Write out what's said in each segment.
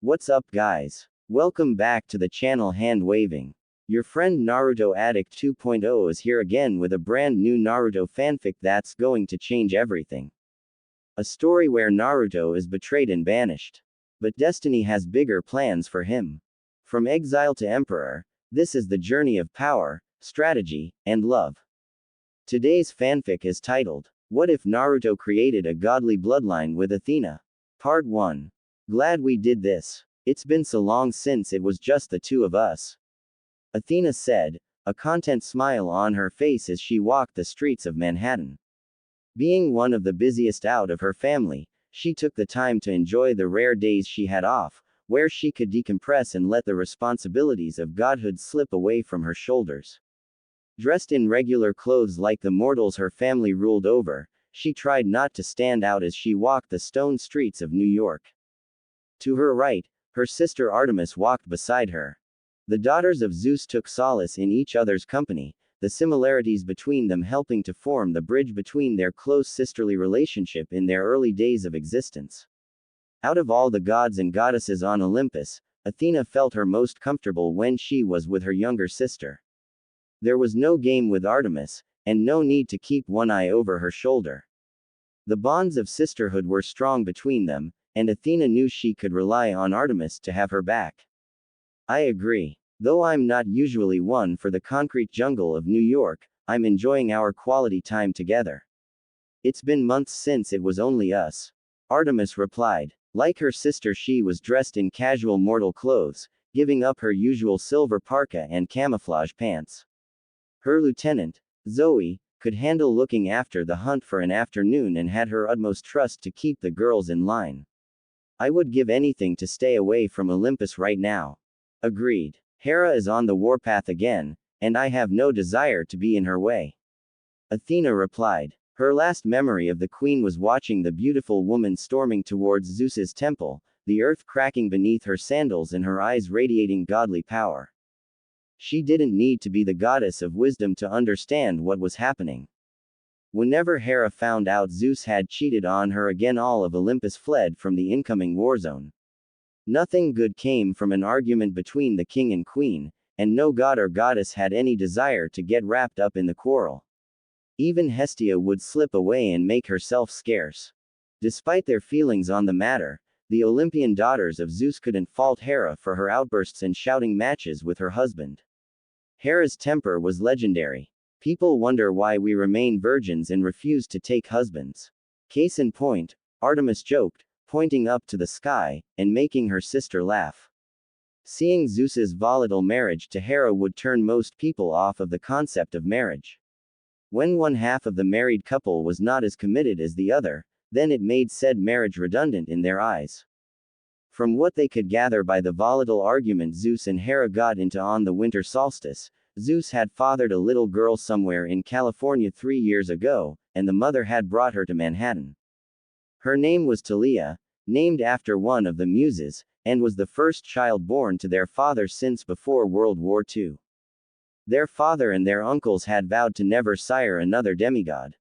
What's up, guys? Welcome back to the channel Hand Waving. Your friend Naruto Addict 2.0 is here again with a brand new Naruto fanfic that's going to change everything. A story where Naruto is betrayed and banished. But destiny has bigger plans for him. From exile to emperor, this is the journey of power, strategy, and love. Today's fanfic is titled, What If Naruto Created a Godly Bloodline with Athena? Part 1. Glad we did this. It's been so long since it was just the two of us. Athena said, a content smile on her face as she walked the streets of Manhattan. Being one of the busiest out of her family, she took the time to enjoy the rare days she had off, where she could decompress and let the responsibilities of godhood slip away from her shoulders. Dressed in regular clothes like the mortals her family ruled over, she tried not to stand out as she walked the stone streets of New York. To her right, her sister Artemis walked beside her. The daughters of Zeus took solace in each other's company, the similarities between them helping to form the bridge between their close sisterly relationship in their early days of existence. Out of all the gods and goddesses on Olympus, Athena felt her most comfortable when she was with her younger sister. There was no game with Artemis, and no need to keep one eye over her shoulder. The bonds of sisterhood were strong between them, and Athena knew she could rely on Artemis to have her back. I agree. Though I'm not usually one for the concrete jungle of New York, I'm enjoying our quality time together. It's been months since it was only us. Artemis replied. Like her sister, she was dressed in casual mortal clothes, giving up her usual silver parka and camouflage pants. Her lieutenant, Zoe, could handle looking after the hunt for an afternoon and had her utmost trust to keep the girls in line. I would give anything to stay away from Olympus right now. Agreed. Hera is on the warpath again, and I have no desire to be in her way. Athena replied. Her last memory of the queen was watching the beautiful woman storming towards Zeus's temple, the earth cracking beneath her sandals and her eyes radiating godly power. She didn't need to be the goddess of wisdom to understand what was happening. Whenever Hera found out Zeus had cheated on her again, all of Olympus fled from the incoming warzone. Nothing good came from an argument between the king and queen, and no god or goddess had any desire to get wrapped up in the quarrel. Even Hestia would slip away and make herself scarce. Despite their feelings on the matter, the Olympian daughters of Zeus couldn't fault Hera for her outbursts and shouting matches with her husband. Hera's temper was legendary. People wonder why we remain virgins and refuse to take husbands. Case in point, Artemis joked, pointing up to the sky, and making her sister laugh. Seeing Zeus's volatile marriage to Hera would turn most people off of the concept of marriage. When one half of the married couple was not as committed as the other, then it made said marriage redundant in their eyes. From what they could gather by the volatile argument Zeus and Hera got into on the winter solstice, Zeus had fathered a little girl somewhere in California 3 years ago, and the mother had brought her to Manhattan. Her name was Talia, named after one of the muses, and was the first child born to their father since before World War II. Their father and their uncles had vowed to never sire another demigod.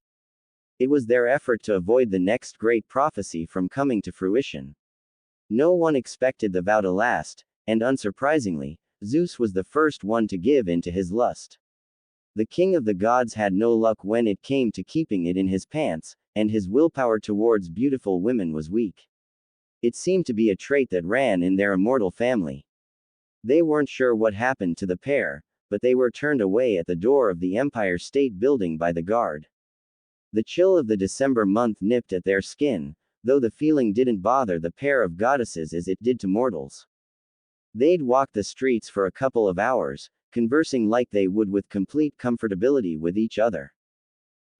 It was their effort to avoid the next great prophecy from coming to fruition. No one expected the vow to last, and unsurprisingly, Zeus was the first one to give in to his lust. The king of the gods had no luck when it came to keeping it in his pants, and his willpower towards beautiful women was weak. It seemed to be a trait that ran in their immortal family. They weren't sure what happened to the pair, but they were turned away at the door of the Empire State Building by the guard. The chill of the December month nipped at their skin, though the feeling didn't bother the pair of goddesses as it did to mortals. They'd walk the streets for a couple of hours, conversing like they would with complete comfortability with each other.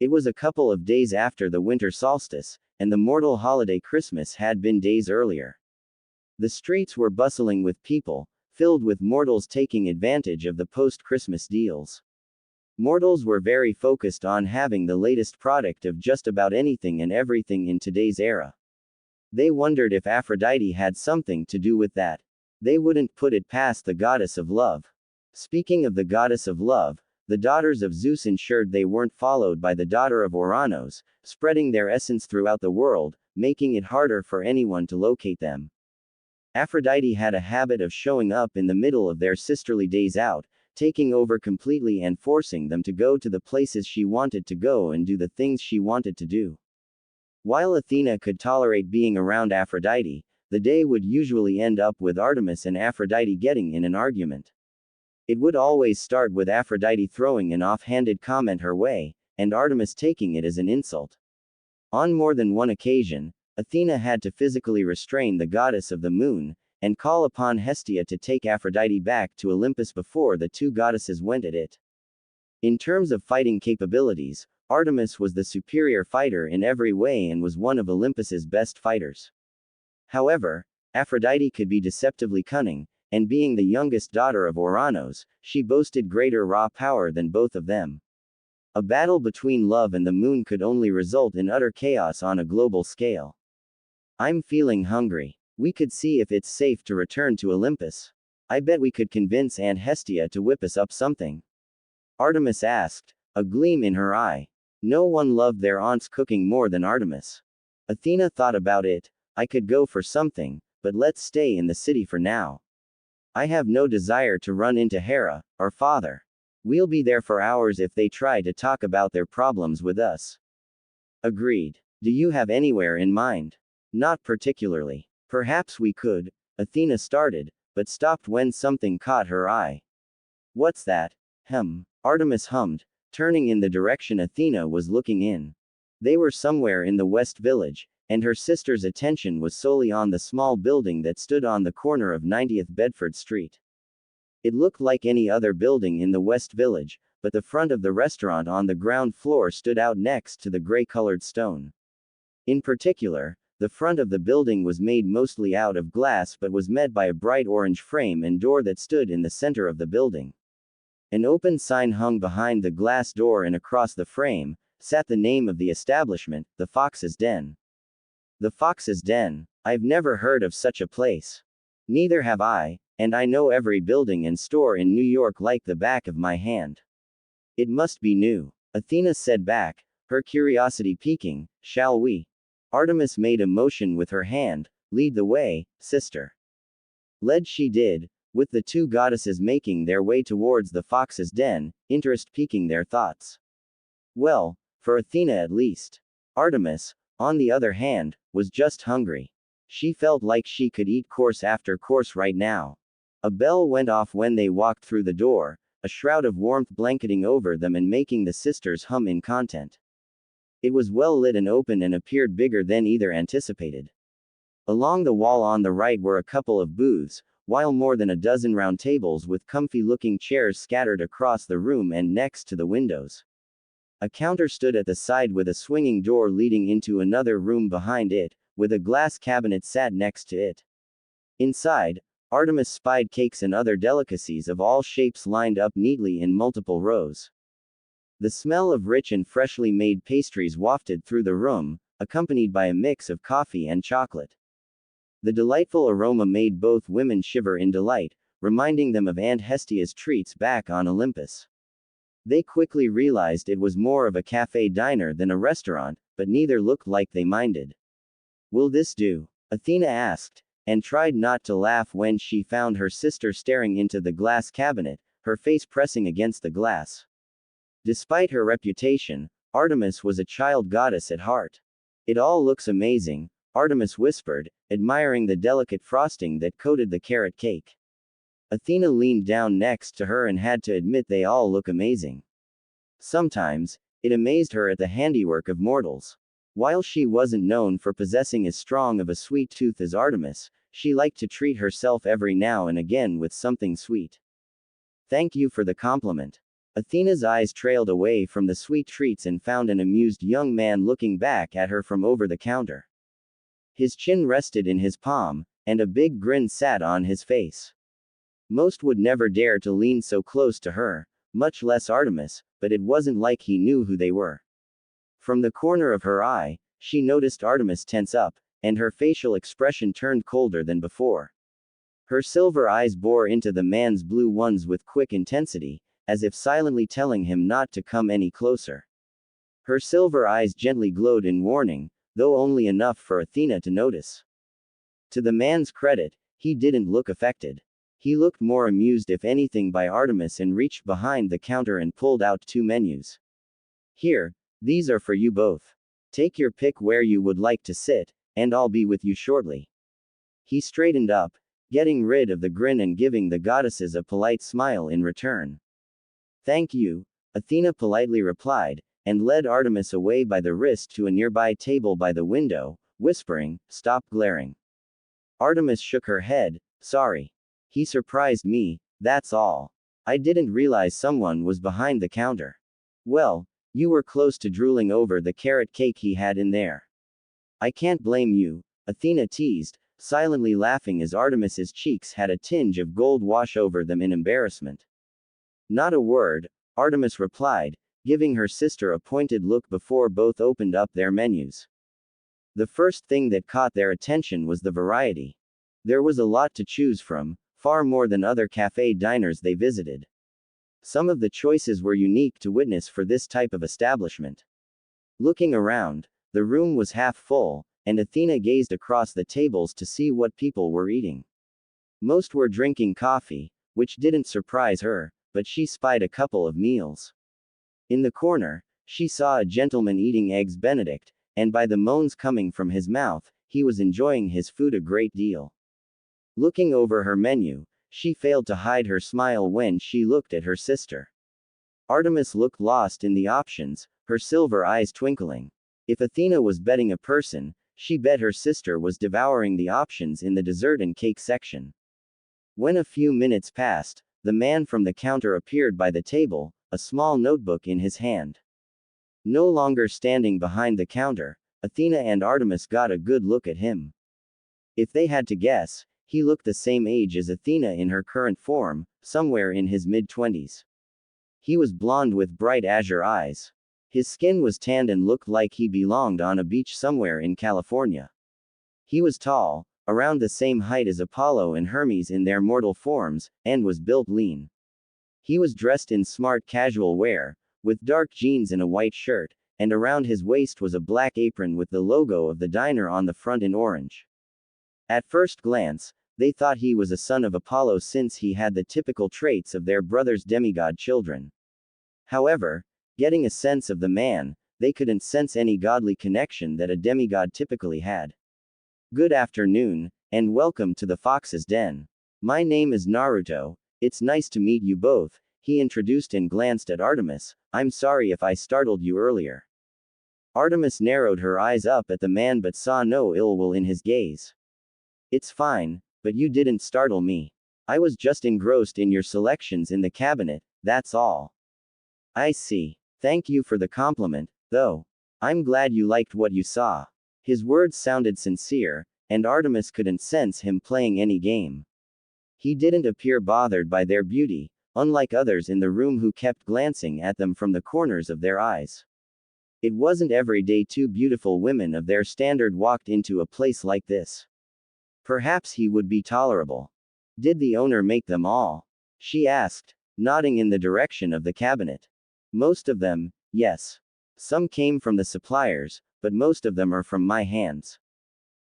It was a couple of days after the winter solstice, and the mortal holiday Christmas had been days earlier. The streets were bustling with people, filled with mortals taking advantage of the post-Christmas deals. Mortals were very focused on having the latest product of just about anything and everything in today's era. They wondered if Aphrodite had something to do with that. They wouldn't put it past the goddess of love. Speaking of the goddess of love, the daughters of Zeus ensured they weren't followed by the daughter of Oranos, spreading their essence throughout the world, making it harder for anyone to locate them. Aphrodite had a habit of showing up in the middle of their sisterly days out, taking over completely and forcing them to go to the places she wanted to go and do the things she wanted to do. While Athena could tolerate being around Aphrodite, the day would usually end up with Artemis and Aphrodite getting in an argument. It would always start with Aphrodite throwing an offhanded comment her way, and Artemis taking it as an insult. On more than one occasion, Athena had to physically restrain the goddess of the moon, and call upon Hestia to take Aphrodite back to Olympus before the two goddesses went at it. In terms of fighting capabilities, Artemis was the superior fighter in every way and was one of Olympus's best fighters. However, Aphrodite could be deceptively cunning, and being the youngest daughter of Ouranos, she boasted greater raw power than both of them. A battle between love and the moon could only result in utter chaos on a global scale. I'm feeling hungry. We could see if it's safe to return to Olympus. I bet we could convince Aunt Hestia to whip us up something. Artemis asked, a gleam in her eye. No one loved their aunt's cooking more than Artemis. Athena thought about it. I could go for something, but let's stay in the city for now. I have no desire to run into Hera, our father. We'll be there for hours if they try to talk about their problems with us. Agreed. Do you have anywhere in mind? Not particularly. Perhaps we could, Athena started, but stopped when something caught her eye. What's that? Artemis hummed, turning in the direction Athena was looking in. They were somewhere in the West Village, and her sister's attention was solely on the small building that stood on the corner of 90th Bedford Street. It looked like any other building in the West Village, but the front of the restaurant on the ground floor stood out next to the gray-colored stone. In particular, the front of the building was made mostly out of glass but was met by a bright orange frame and door that stood in the center of the building. An open sign hung behind the glass door, and across the frame sat the name of the establishment, the Fox's Den. The Fox's Den. I've never heard of such a place. Neither have I, and I know every building and store in New York like the back of my hand. It must be new. Athena said back, her curiosity piquing. Shall we? Artemis made a motion with her hand. Lead the way, sister. Led she did, with the two goddesses making their way towards the Fox's Den, interest piquing their thoughts. Well, for Athena at least. Artemis, on the other hand, was just hungry. She felt like she could eat course after course right now. A bell went off when they walked through the door, a shroud of warmth blanketing over them and making the sisters hum in content. It was well lit and open and appeared bigger than either anticipated. Along the wall on the right were a couple of booths, while more than a dozen round tables with comfy-looking chairs scattered across the room and next to the windows. A counter stood at the side with a swinging door leading into another room behind it, with a glass cabinet sat next to it. Inside, Artemis spied cakes and other delicacies of all shapes lined up neatly in multiple rows. The smell of rich and freshly made pastries wafted through the room, accompanied by a mix of coffee and chocolate. The delightful aroma made both women shiver in delight, reminding them of Aunt Hestia's treats back on Olympus. They quickly realized it was more of a cafe diner than a restaurant, but neither looked like they minded. Will this do? Athena asked, and tried not to laugh when she found her sister staring into the glass cabinet, her face pressing against the glass. Despite her reputation, Artemis was a child goddess at heart. It all looks amazing, Artemis whispered, admiring the delicate frosting that coated the carrot cake. Athena leaned down next to her and had to admit they all look amazing. Sometimes, it amazed her at the handiwork of mortals. While she wasn't known for possessing as strong of a sweet tooth as Artemis, she liked to treat herself every now and again with something sweet. Thank you for the compliment. Athena's eyes trailed away from the sweet treats and found an amused young man looking back at her from over the counter. His chin rested in his palm, and a big grin sat on his face. Most would never dare to lean so close to her, much less Artemis, but it wasn't like he knew who they were. From the corner of her eye, she noticed Artemis tense up, and her facial expression turned colder than before. Her silver eyes bore into the man's blue ones with quick intensity, as if silently telling him not to come any closer. Her silver eyes gently glowed in warning, though only enough for Athena to notice. To the man's credit, He didn't look affected. He looked more amused if anything by Artemis and reached behind the counter and pulled out 2 menus. Here, these are for you both. Take your pick where you would like to sit, and I'll be with you shortly. He straightened up, getting rid of the grin and giving the goddesses a polite smile in return. Thank you, Athena politely replied, and led Artemis away by the wrist to a nearby table by the window, whispering, "Stop glaring." Artemis shook her head, "Sorry. He surprised me, that's all. I didn't realize someone was behind the counter." "Well, you were close to drooling over the carrot cake he had in there." "I can't blame you," Athena teased, silently laughing as Artemis's cheeks had a tinge of gold wash over them in embarrassment. "Not a word," Artemis replied, giving her sister a pointed look before both opened up their menus. The first thing that caught their attention was the variety. There was a lot to choose from, far more than other cafe diners they visited. Some of the choices were unique to witness for this type of establishment. Looking around, the room was half full, and Athena gazed across the tables to see what people were eating. Most were drinking coffee, which didn't surprise her, but she spied a couple of meals. In the corner, she saw a gentleman eating eggs Benedict, and by the moans coming from his mouth, he was enjoying his food a great deal. Looking over her menu, she failed to hide her smile when she looked at her sister. Artemis looked lost in the options, her silver eyes twinkling. If Athena was betting a person, she bet her sister was devouring the options in the dessert and cake section. When a few minutes passed, the man from the counter appeared by the table, a small notebook in his hand. No longer standing behind the counter, Athena and Artemis got a good look at him. If they had to guess, he looked the same age as Athena in her current form, somewhere in his mid-20s. He was blonde with bright azure eyes. His skin was tanned and looked like he belonged on a beach somewhere in California. He was tall, around the same height as Apollo and Hermes in their mortal forms, and was built lean. He was dressed in smart casual wear, with dark jeans and a white shirt, and around his waist was a black apron with the logo of the diner on the front in orange. At first glance, they thought he was a son of Apollo since he had the typical traits of their brother's demigod children. However, getting a sense of the man, they couldn't sense any godly connection that a demigod typically had. "Good afternoon, and welcome to the Fox's Den. My name is Naruto, it's nice to meet you both," he introduced and glanced at Artemis. "I'm sorry if I startled you earlier." Artemis narrowed her eyes up at the man but saw no ill will in his gaze. "It's fine, but you didn't startle me. I was just engrossed in your selections in the cabinet, that's all." "I see. Thank you for the compliment, though. I'm glad you liked what you saw." His words sounded sincere, and Artemis couldn't sense him playing any game. He didn't appear bothered by their beauty, unlike others in the room who kept glancing at them from the corners of their eyes. It wasn't every day 2 beautiful women of their standard walked into a place like this. Perhaps he would be tolerable. "Did the owner make them all?" she asked, nodding in the direction of the cabinet. "Most of them, yes. Some came from the suppliers, but most of them are from my hands,"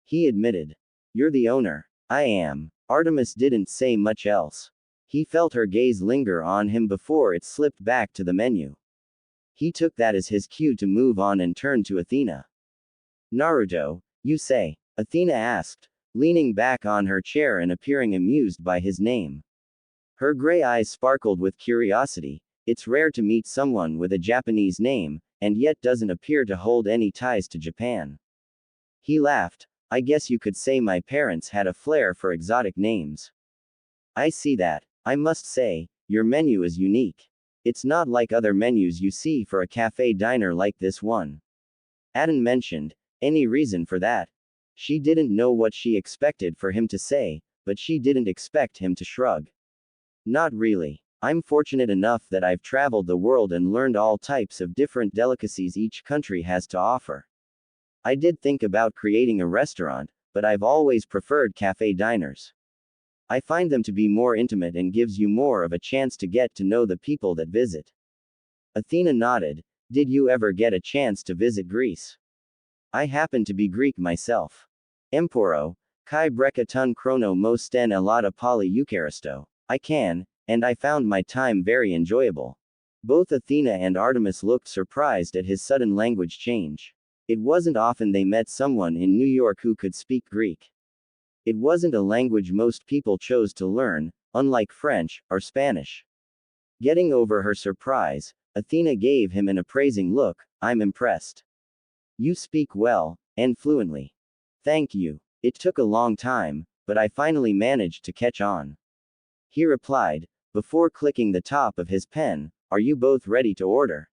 he admitted. "You're the owner." "I am." Artemis didn't say much else. He felt her gaze linger on him before it slipped back to the menu. He took that as his cue to move on and turn to Athena. "Naruto, you say?" Athena asked, leaning back on her chair and appearing amused by his name. Her gray eyes sparkled with curiosity. It's rare to meet someone with a Japanese name, and yet doesn't appear to hold any ties to Japan. He laughed. "I guess you could say my parents had a flair for exotic names." "I see that. I must say, your menu is unique. It's not like other menus you see for a cafe diner like this one." Aden mentioned. "Any reason for that?" She didn't know what she expected for him to say, but she didn't expect him to shrug. "Not really. I'm fortunate enough that I've traveled the world and learned all types of different delicacies each country has to offer. I did think about creating a restaurant, but I've always preferred cafe diners. I find them to be more intimate and gives you more of a chance to get to know the people that visit." Athena nodded. "Did you ever get a chance to visit Greece?" "I happen to be Greek myself. Emporo, Kai breca ton chrono mo sten elata poly eucharisto. I can, and I found my time very enjoyable. Both Athena and Artemis looked surprised at his sudden language change. It wasn't often they met someone in New York who could speak Greek. It wasn't a language most people chose to learn, unlike French or Spanish. Getting over her surprise, Athena gave him an appraising look. I'm impressed. You speak well, and fluently. Thank you. It took a long time, but I finally managed to catch on. He replied, before clicking the top of his pen, are you both ready to order?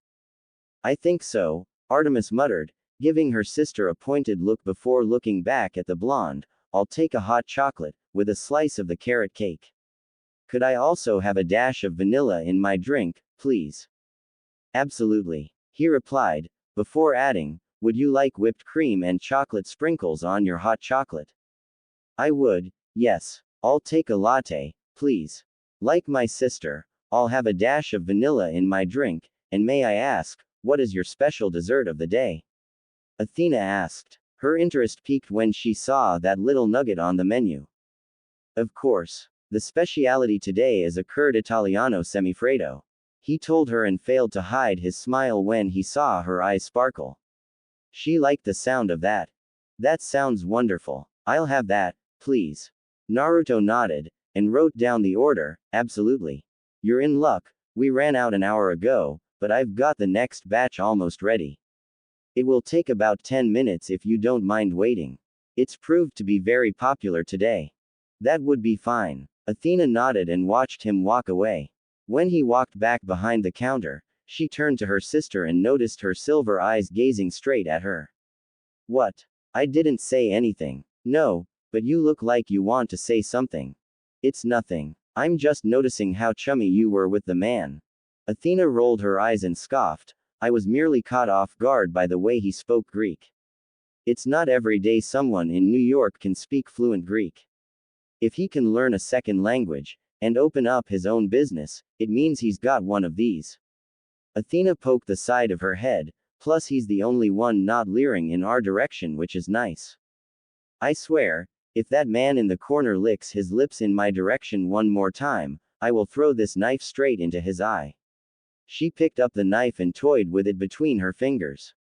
I think so, Artemis muttered, giving her sister a pointed look before looking back at the blonde. I'll take a hot chocolate, with a slice of the carrot cake. Could I also have a dash of vanilla in my drink, please? Absolutely. He replied, before adding, would you like whipped cream and chocolate sprinkles on your hot chocolate? I would, yes. I'll take a latte, please. Like my sister, I'll have a dash of vanilla in my drink, and may I ask, what is your special dessert of the day? Athena asked. Her interest peaked when she saw that little nugget on the menu. Of course. The speciality today is a curd Italiano semifreddo. He told her and failed to hide his smile when he saw her eyes sparkle. She liked the sound of that. That sounds wonderful. I'll have that, please. Naruto nodded, and wrote down the order. Absolutely. You're in luck. We ran out an hour ago, but I've got the next batch almost ready. It will take about 10 minutes if you don't mind waiting. It's proved to be very popular today. That would be fine. Athena nodded and watched him walk away. When he walked back behind the counter, she turned to her sister and noticed her silver eyes gazing straight at her. What? I didn't say anything. No, but you look like you want to say something. It's nothing. I'm just noticing how chummy you were with the man. Athena rolled her eyes and scoffed. I was merely caught off guard by the way he spoke Greek. It's not every day someone in New York can speak fluent Greek. If he can learn a second language, and open up his own business, it means he's got one of these. Athena poked the side of her head, plus he's the only one not leering in our direction, which is nice. I swear, if that man in the corner licks his lips in my direction one more time, I will throw this knife straight into his eye. She picked up the knife and toyed with it between her fingers.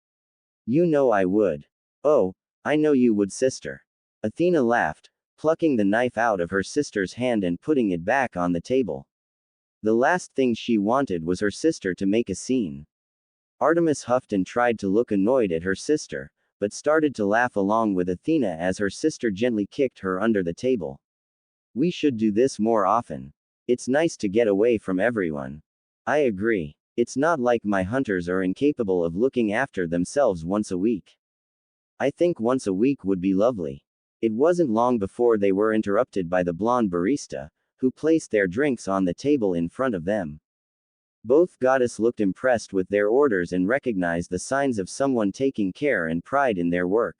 You know I would. Oh, I know you would, sister. Athena laughed, plucking the knife out of her sister's hand and putting it back on the table. The last thing she wanted was her sister to make a scene. Artemis huffed and tried to look annoyed at her sister, but started to laugh along with Athena as her sister gently kicked her under the table. We should do this more often. It's nice to get away from everyone. I agree. It's not like my hunters are incapable of looking after themselves once a week. I think once a week would be lovely. It wasn't long before they were interrupted by the blonde barista, who placed their drinks on the table in front of them. Both goddess looked impressed with their orders and recognized the signs of someone taking care and pride in their work.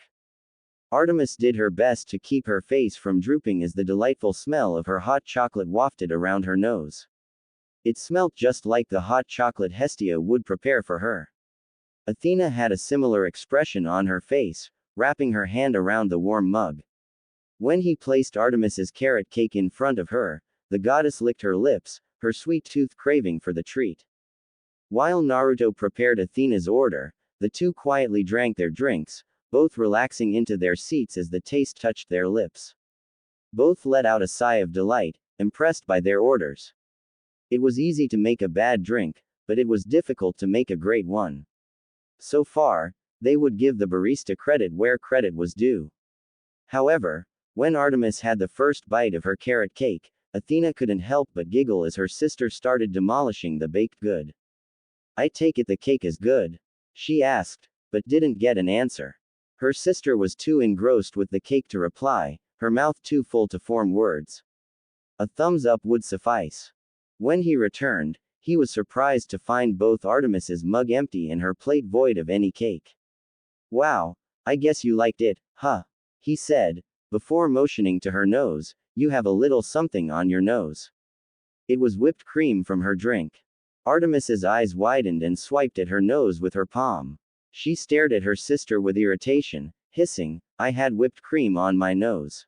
Artemis did her best to keep her face from drooping as the delightful smell of her hot chocolate wafted around her nose. It smelt just like the hot chocolate Hestia would prepare for her. Athena had a similar expression on her face, wrapping her hand around the warm mug. When he placed Artemis's carrot cake in front of her, the goddess licked her lips, her sweet tooth craving for the treat. While Naruto prepared Athena's order, the two quietly drank their drinks, both relaxing into their seats as the taste touched their lips. Both let out a sigh of delight, impressed by their orders. It was easy to make a bad drink, but it was difficult to make a great one. So far, they would give the barista credit where credit was due. However, when Artemis had the first bite of her carrot cake, Athena couldn't help but giggle as her sister started demolishing the baked good. I take it the cake is good? She asked, but didn't get an answer. Her sister was too engrossed with the cake to reply, her mouth too full to form words. A thumbs up would suffice. When he returned, he was surprised to find both Artemis's mug empty and her plate void of any cake. Wow, I guess you liked it, huh? He said, before motioning to her nose. You have a little something on your nose. It was whipped cream from her drink. Artemis's eyes widened and swiped at her nose with her palm. She stared at her sister with irritation, hissing, I had whipped cream on my nose.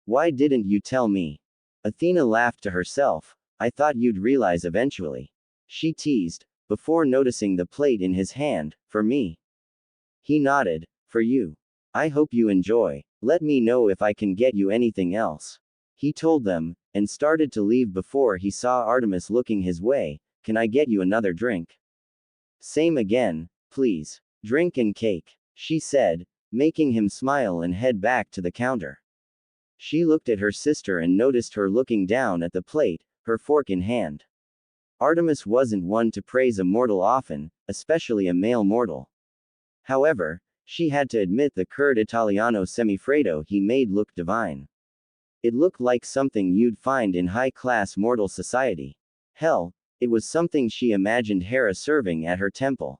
Why didn't you tell me? Athena laughed to herself. I thought you'd realize eventually. She teased, before noticing the plate in his hand. For me. He nodded. For you. I hope you enjoy. Let me know if I can get you anything else. He told them, and started to leave before he saw Artemis looking his way. Can I get you another drink? Same again, please. Drink and cake, she said, making him smile and head back to the counter. She looked at her sister and noticed her looking down at the plate, her fork in hand. Artemis wasn't one to praise a mortal often, especially a male mortal. However, she had to admit the curd Italiano semifreddo he made looked divine. It looked like something you'd find in high-class mortal society. Hell, it was something she imagined Hera serving at her temple.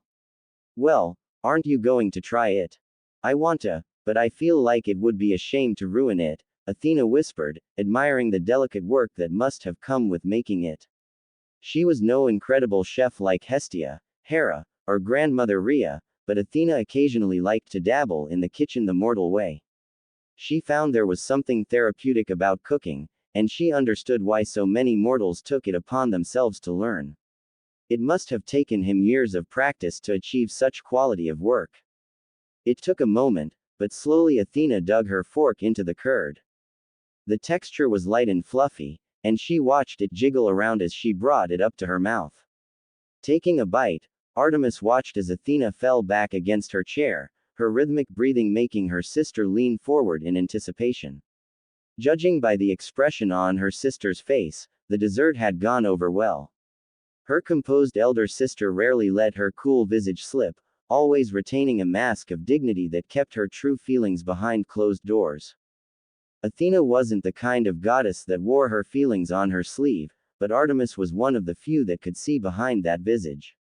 Well, aren't you going to try it? I want to, but I feel like it would be a shame to ruin it, Athena whispered, admiring the delicate work that must have come with making it. She was no incredible chef like Hestia, Hera, or grandmother Rhea, but Athena occasionally liked to dabble in the kitchen the mortal way. She found there was something therapeutic about cooking, and she understood why so many mortals took it upon themselves to learn. It must have taken him years of practice to achieve such quality of work. It took a moment, but slowly Athena dug her fork into the curd. The texture was light and fluffy, and she watched it jiggle around as she brought it up to her mouth. Taking a bite, Artemis watched as Athena fell back against her chair, her rhythmic breathing making her sister lean forward in anticipation. Judging by the expression on her sister's face, the dessert had gone over well. Her composed elder sister rarely let her cool visage slip, always retaining a mask of dignity that kept her true feelings behind closed doors. Athena wasn't the kind of goddess that wore her feelings on her sleeve, but Artemis was one of the few that could see behind that visage.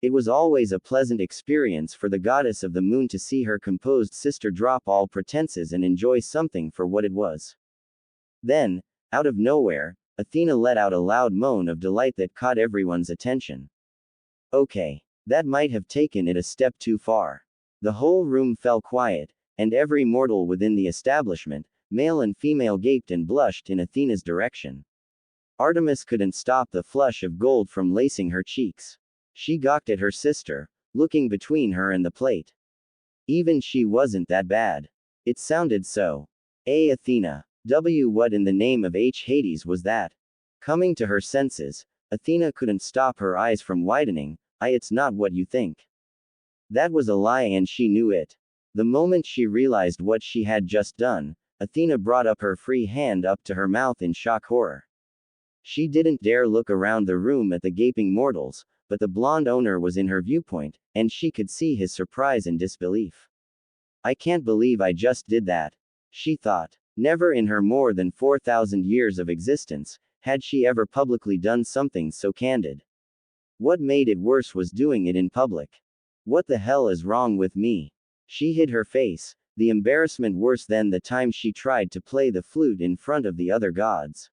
It was always a pleasant experience for the goddess of the moon to see her composed sister drop all pretenses and enjoy something for what it was. Then, out of nowhere, Athena let out a loud moan of delight that caught everyone's attention. Okay. That might have taken it a step too far. The whole room fell quiet, and every mortal within the establishment, male and female, gaped and blushed in Athena's direction. Artemis couldn't stop the flush of gold from lacing her cheeks. She gawked at her sister, looking between her and the plate. Even she wasn't that bad. It sounded so. Athena. What in the name of Hades was that? Coming to her senses, Athena couldn't stop her eyes from widening. It's not what you think. That was a lie and she knew it. The moment she realized what she had just done, Athena brought up her free hand up to her mouth in shock horror. She didn't dare look around the room at the gaping mortals, but the blonde owner was in her viewpoint, and she could see his surprise and disbelief. I can't believe I just did that, she thought. Never in her more than 4,000 years of existence, had she ever publicly done something so candid. What made it worse was doing it in public. What the hell is wrong with me? She hid her face, the embarrassment worse than the time she tried to play the flute in front of the other gods.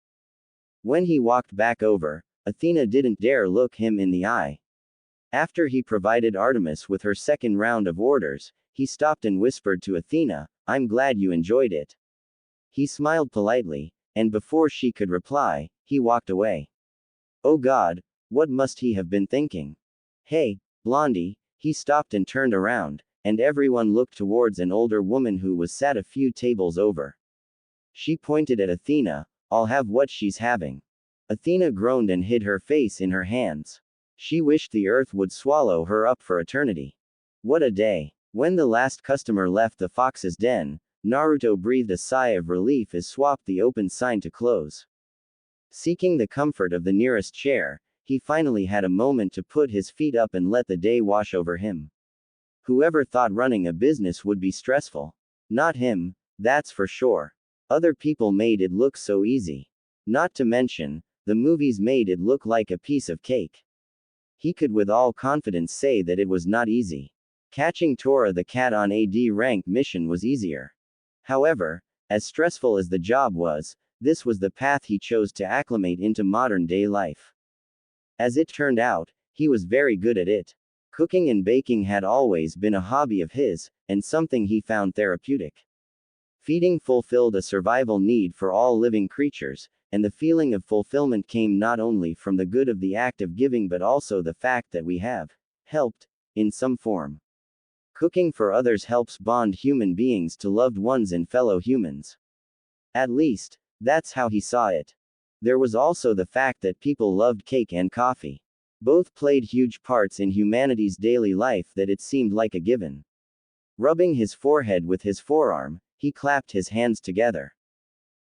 When he walked back over, Athena didn't dare look him in the eye. After he provided Artemis with her second round of orders, he stopped and whispered to Athena, I'm glad you enjoyed it. He smiled politely, and before she could reply, he walked away. Oh God, what must he have been thinking? Hey, Blondie, he stopped and turned around, and everyone looked towards an older woman who was sat a few tables over. She pointed at Athena, I'll have what she's having. Athena groaned and hid her face in her hands. She wished the earth would swallow her up for eternity. What a day. When the last customer left the fox's den, Naruto breathed a sigh of relief as swapped the open sign to close. Seeking the comfort of the nearest chair, he finally had a moment to put his feet up and let the day wash over him. Whoever thought running a business would be stressful? Not him, that's for sure. Other people made it look so easy. Not to mention, the movies made it look like a piece of cake. He could with all confidence say that it was not easy. Catching Tora the cat on a D-rank mission was easier. However, as stressful as the job was, this was the path he chose to acclimate into modern-day life. As it turned out, he was very good at it. Cooking and baking had always been a hobby of his, and something he found therapeutic. Feeding fulfilled a survival need for all living creatures, and the feeling of fulfillment came not only from the good of the act of giving but also the fact that we have helped, in some form. Cooking for others helps bond human beings to loved ones and fellow humans. At least, that's how he saw it. There was also the fact that people loved cake and coffee. Both played huge parts in humanity's daily life that it seemed like a given. Rubbing his forehead with his forearm, he clapped his hands together.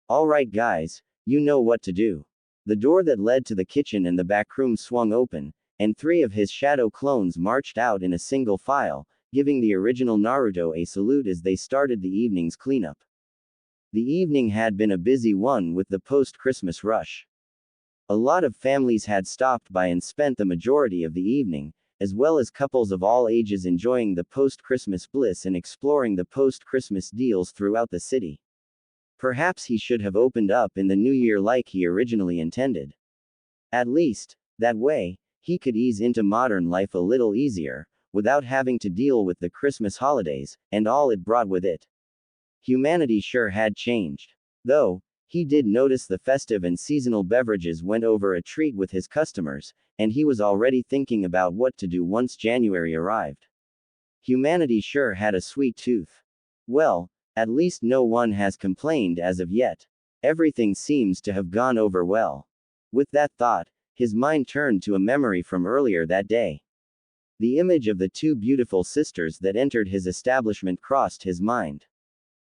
All right, guys, you know what to do. The door that led to the kitchen and the back room swung open, and 3 of his shadow clones marched out in a single file, giving the original Naruto a salute as they started the evening's cleanup. The evening had been a busy one with the post-Christmas rush. A lot of families had stopped by and spent the majority of the evening, as well as couples of all ages enjoying the post-Christmas bliss and exploring the post-Christmas deals throughout the city. Perhaps he should have opened up in the new year like he originally intended. At least, that way, he could ease into modern life a little easier, without having to deal with the Christmas holidays, and all it brought with it. Humanity sure had changed. Though, he did notice the festive and seasonal beverages went over a treat with his customers, and he was already thinking about what to do once January arrived. Humanity sure had a sweet tooth. Well, at least no one has complained as of yet. Everything seems to have gone over well. With that thought, his mind turned to a memory from earlier that day. The image of the 2 beautiful sisters that entered his establishment crossed his mind.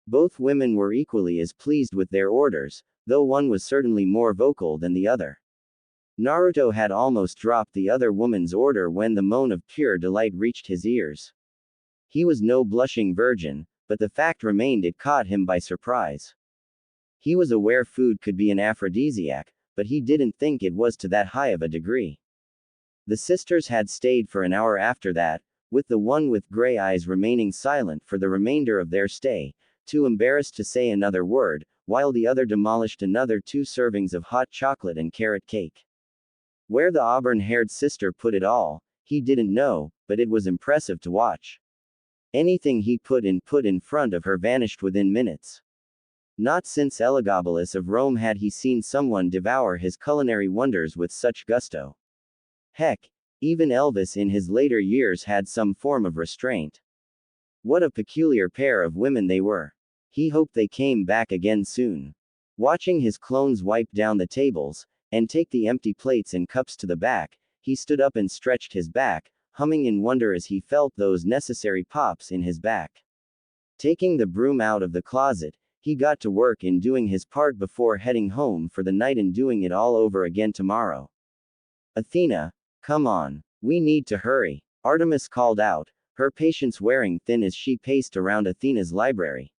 Both women were equally as pleased with their orders, though one was certainly more vocal than the other. Naruto had almost dropped the other woman's order when the moan of pure delight reached his ears. He was no blushing virgin, but the fact remained it caught him by surprise. He was aware food could be an aphrodisiac, but he didn't think it was to that high of a degree. The sisters had stayed for an hour after that, with the one with gray eyes remaining silent for the remainder of their stay, too embarrassed to say another word, while the other demolished another 2 servings of hot chocolate and carrot cake. Where the auburn-haired sister put it all, he didn't know, but it was impressive to watch. Anything he put in front of her vanished within minutes. Not since Elagabalus of Rome had he seen someone devour his culinary wonders with such gusto. Heck, even Elvis in his later years had some form of restraint. What a peculiar pair of women they were. He hoped they came back again soon. Watching his clones wipe down the tables, and take the empty plates and cups to the back, he stood up and stretched his back, humming in wonder as he felt those necessary pops in his back. Taking the broom out of the closet, he got to work in doing his part before heading home for the night and doing it all over again tomorrow. Athena, come on. We need to hurry. Artemis called out, her patience wearing thin as she paced around Athena's library.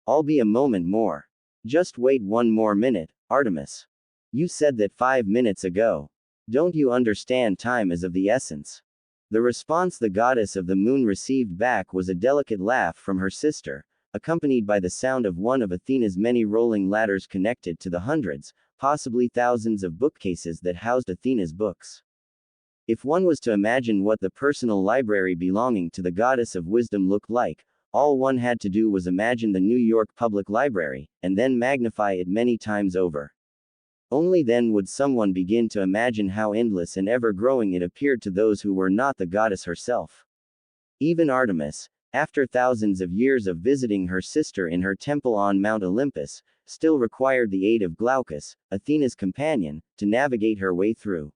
I'll be a moment more. Just wait 1 more minute, Artemis. You said that 5 minutes ago. Don't you understand time is of the essence? The response the goddess of the moon received back was a delicate laugh from her sister, accompanied by the sound of one of Athena's many rolling ladders connected to the hundreds, possibly thousands of bookcases that housed Athena's books. If one was to imagine what the personal library belonging to the goddess of wisdom looked like, all one had to do was imagine the New York Public Library, and then magnify it many times over. Only then would someone begin to imagine how endless and ever-growing it appeared to those who were not the goddess herself. Even Artemis, after thousands of years of visiting her sister in her temple on Mount Olympus, still required the aid of Glaucus, Athena's companion, to navigate her way through.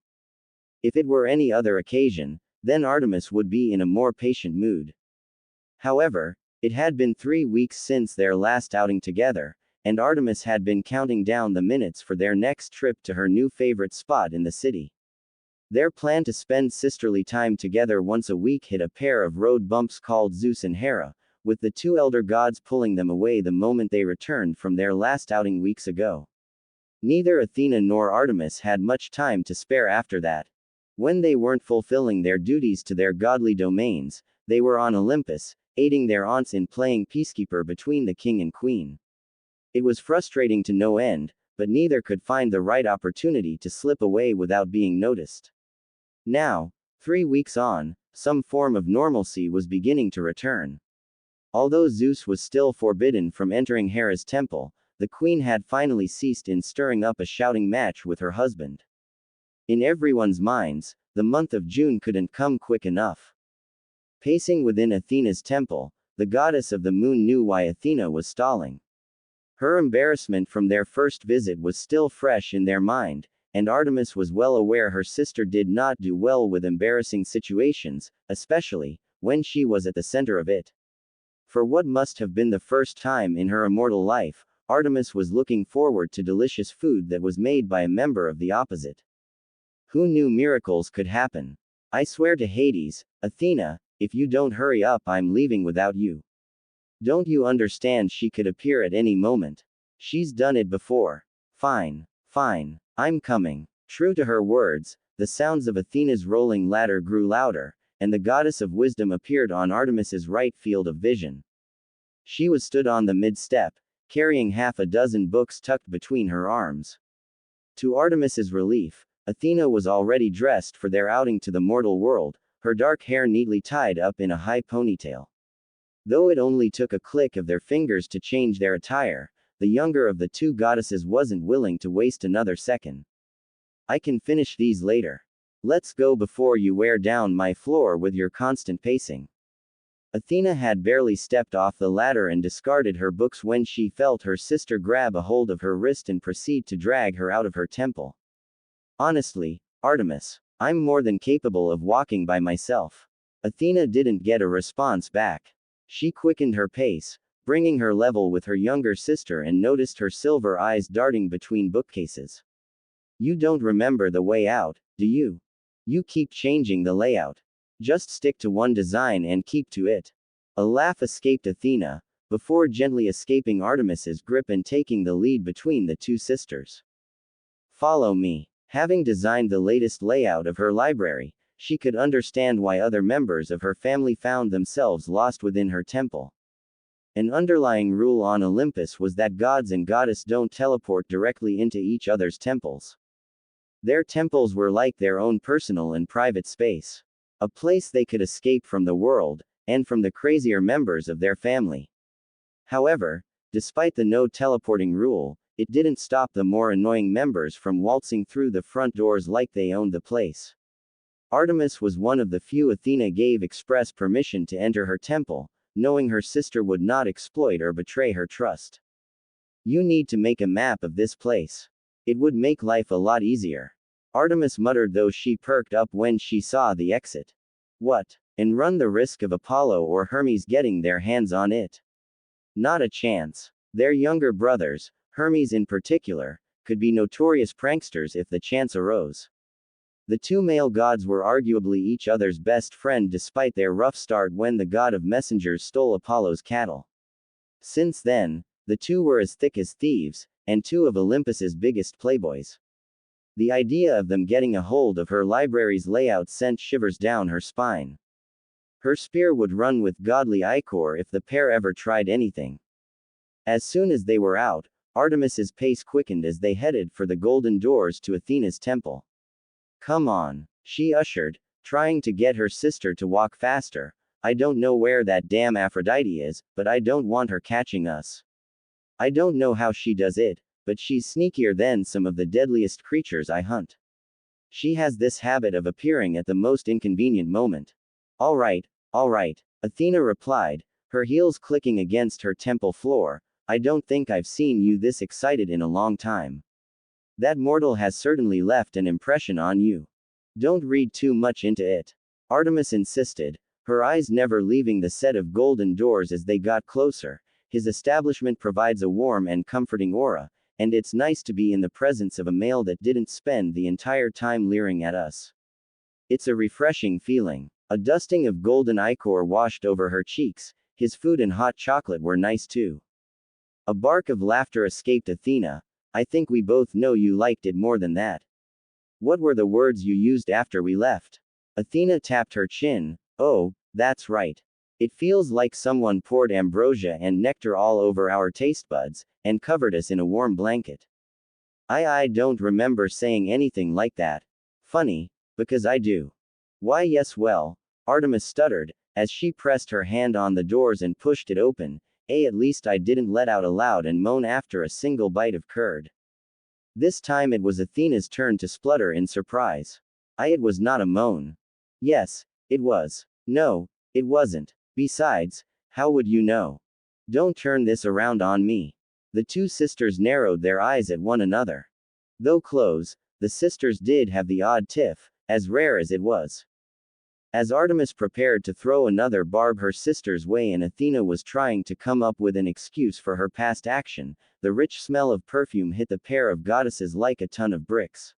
If it were any other occasion, then Artemis would be in a more patient mood. However, it had been 3 weeks since their last outing together, and Artemis had been counting down the minutes for their next trip to her new favorite spot in the city. Their plan to spend sisterly time together once a week hit a pair of road bumps called Zeus and Hera, with the 2 elder gods pulling them away the moment they returned from their last outing weeks ago. Neither Athena nor Artemis had much time to spare after that. When they weren't fulfilling their duties to their godly domains, they were on Olympus, aiding their aunts in playing peacekeeper between the king and queen. It was frustrating to no end, but neither could find the right opportunity to slip away without being noticed. Now, 3 weeks on, some form of normalcy was beginning to return. Although Zeus was still forbidden from entering Hera's temple, the queen had finally ceased in stirring up a shouting match with her husband. In everyone's minds, the month of June couldn't come quick enough. Pacing within Athena's temple, the goddess of the moon knew why Athena was stalling. Her embarrassment from their first visit was still fresh in their mind, and Artemis was well aware her sister did not do well with embarrassing situations, especially when she was at the center of it. For what must have been the first time in her immortal life, Artemis was looking forward to delicious food that was made by a member of the opposite. Who knew miracles could happen? I swear to Hades, Athena, if you don't hurry up, I'm leaving without you. Don't you understand she could appear at any moment? She's done it before. Fine, fine, I'm coming. True to her words, the sounds of Athena's rolling ladder grew louder, and the goddess of wisdom appeared on Artemis's right field of vision. She was stood on the mid-step, carrying half a dozen books tucked between her arms. To Artemis's relief, Athena was already dressed for their outing to the mortal world, her dark hair neatly tied up in a high ponytail. Though it only took a click of their fingers to change their attire, the younger of the two goddesses wasn't willing to waste another second. I can finish these later. Let's go before you wear down my floor with your constant pacing. Athena had barely stepped off the ladder and discarded her books when she felt her sister grab a hold of her wrist and proceed to drag her out of her temple. Honestly, Artemis, I'm more than capable of walking by myself. Athena didn't get a response back. She quickened her pace, bringing her level with her younger sister, and noticed her silver eyes darting between bookcases. You don't remember the way out, do you? You keep changing the layout. Just stick to one design and keep to it. A laugh escaped Athena, before gently escaping Artemis's grip and taking the lead between the two sisters. Follow me. Having designed the latest layout of her library, she could understand why other members of her family found themselves lost within her temple. An underlying rule on Olympus was that gods and goddesses don't teleport directly into each other's temples. Their temples were like their own personal and private space. A place they could escape from the world, and from the crazier members of their family. However, despite the no teleporting rule, it didn't stop the more annoying members from waltzing through the front doors like they owned the place. Artemis was one of the few Athena gave express permission to enter her temple, knowing her sister would not exploit or betray her trust. You need to make a map of this place. It would make life a lot easier. Artemis muttered, though she perked up when she saw the exit. What? And run the risk of Apollo or Hermes getting their hands on it? Not a chance. Their younger brothers, Hermes in particular, could be notorious pranksters if the chance arose. The two male gods were arguably each other's best friend despite their rough start when the god of messengers stole Apollo's cattle. Since then, the two were as thick as thieves, and two of Olympus's biggest playboys. The idea of them getting a hold of her library's layout sent shivers down her spine. Her spear would run with godly ichor if the pair ever tried anything. As soon as they were out, Artemis's pace quickened as they headed for the golden doors to Athena's temple. Come on, she ushered, trying to get her sister to walk faster. I don't know where that damn Aphrodite is, but I don't want her catching us. I don't know how she does it, but she's sneakier than some of the deadliest creatures I hunt. She has this habit of appearing at the most inconvenient moment. All right, Athena replied, her heels clicking against her temple floor. I don't think I've seen you this excited in a long time. That mortal has certainly left an impression on you. Don't read too much into it. Artemis insisted, her eyes never leaving the set of golden doors as they got closer. His establishment provides a warm and comforting aura, and it's nice to be in the presence of a male that didn't spend the entire time leering at us. It's a refreshing feeling. A dusting of golden ichor washed over her cheeks. His food and hot chocolate were nice too. A bark of laughter escaped Athena. I think we both know you liked it more than that. What were the words you used after we left? Athena tapped her chin. Oh, that's right. It feels like someone poured ambrosia and nectar all over our taste buds, and covered us in a warm blanket. I don't remember saying anything like that. Funny, because I do. Why yes well, Artemis stuttered, As she pressed her hand on the doors and pushed it open, at least I didn't let out a loud and moan after a single bite of curd. This time it was Athena's turn to splutter in surprise. It was not a moan. Yes, it was. No, it wasn't. Besides, how would you know? Don't turn this around on me. The two sisters narrowed their eyes at one another. Though close, the sisters did have the odd tiff, as rare as it was. As Artemis prepared to throw another barb her sister's way and Athena was trying to come up with an excuse for her past action, the rich smell of perfume hit the pair of goddesses like a ton of bricks.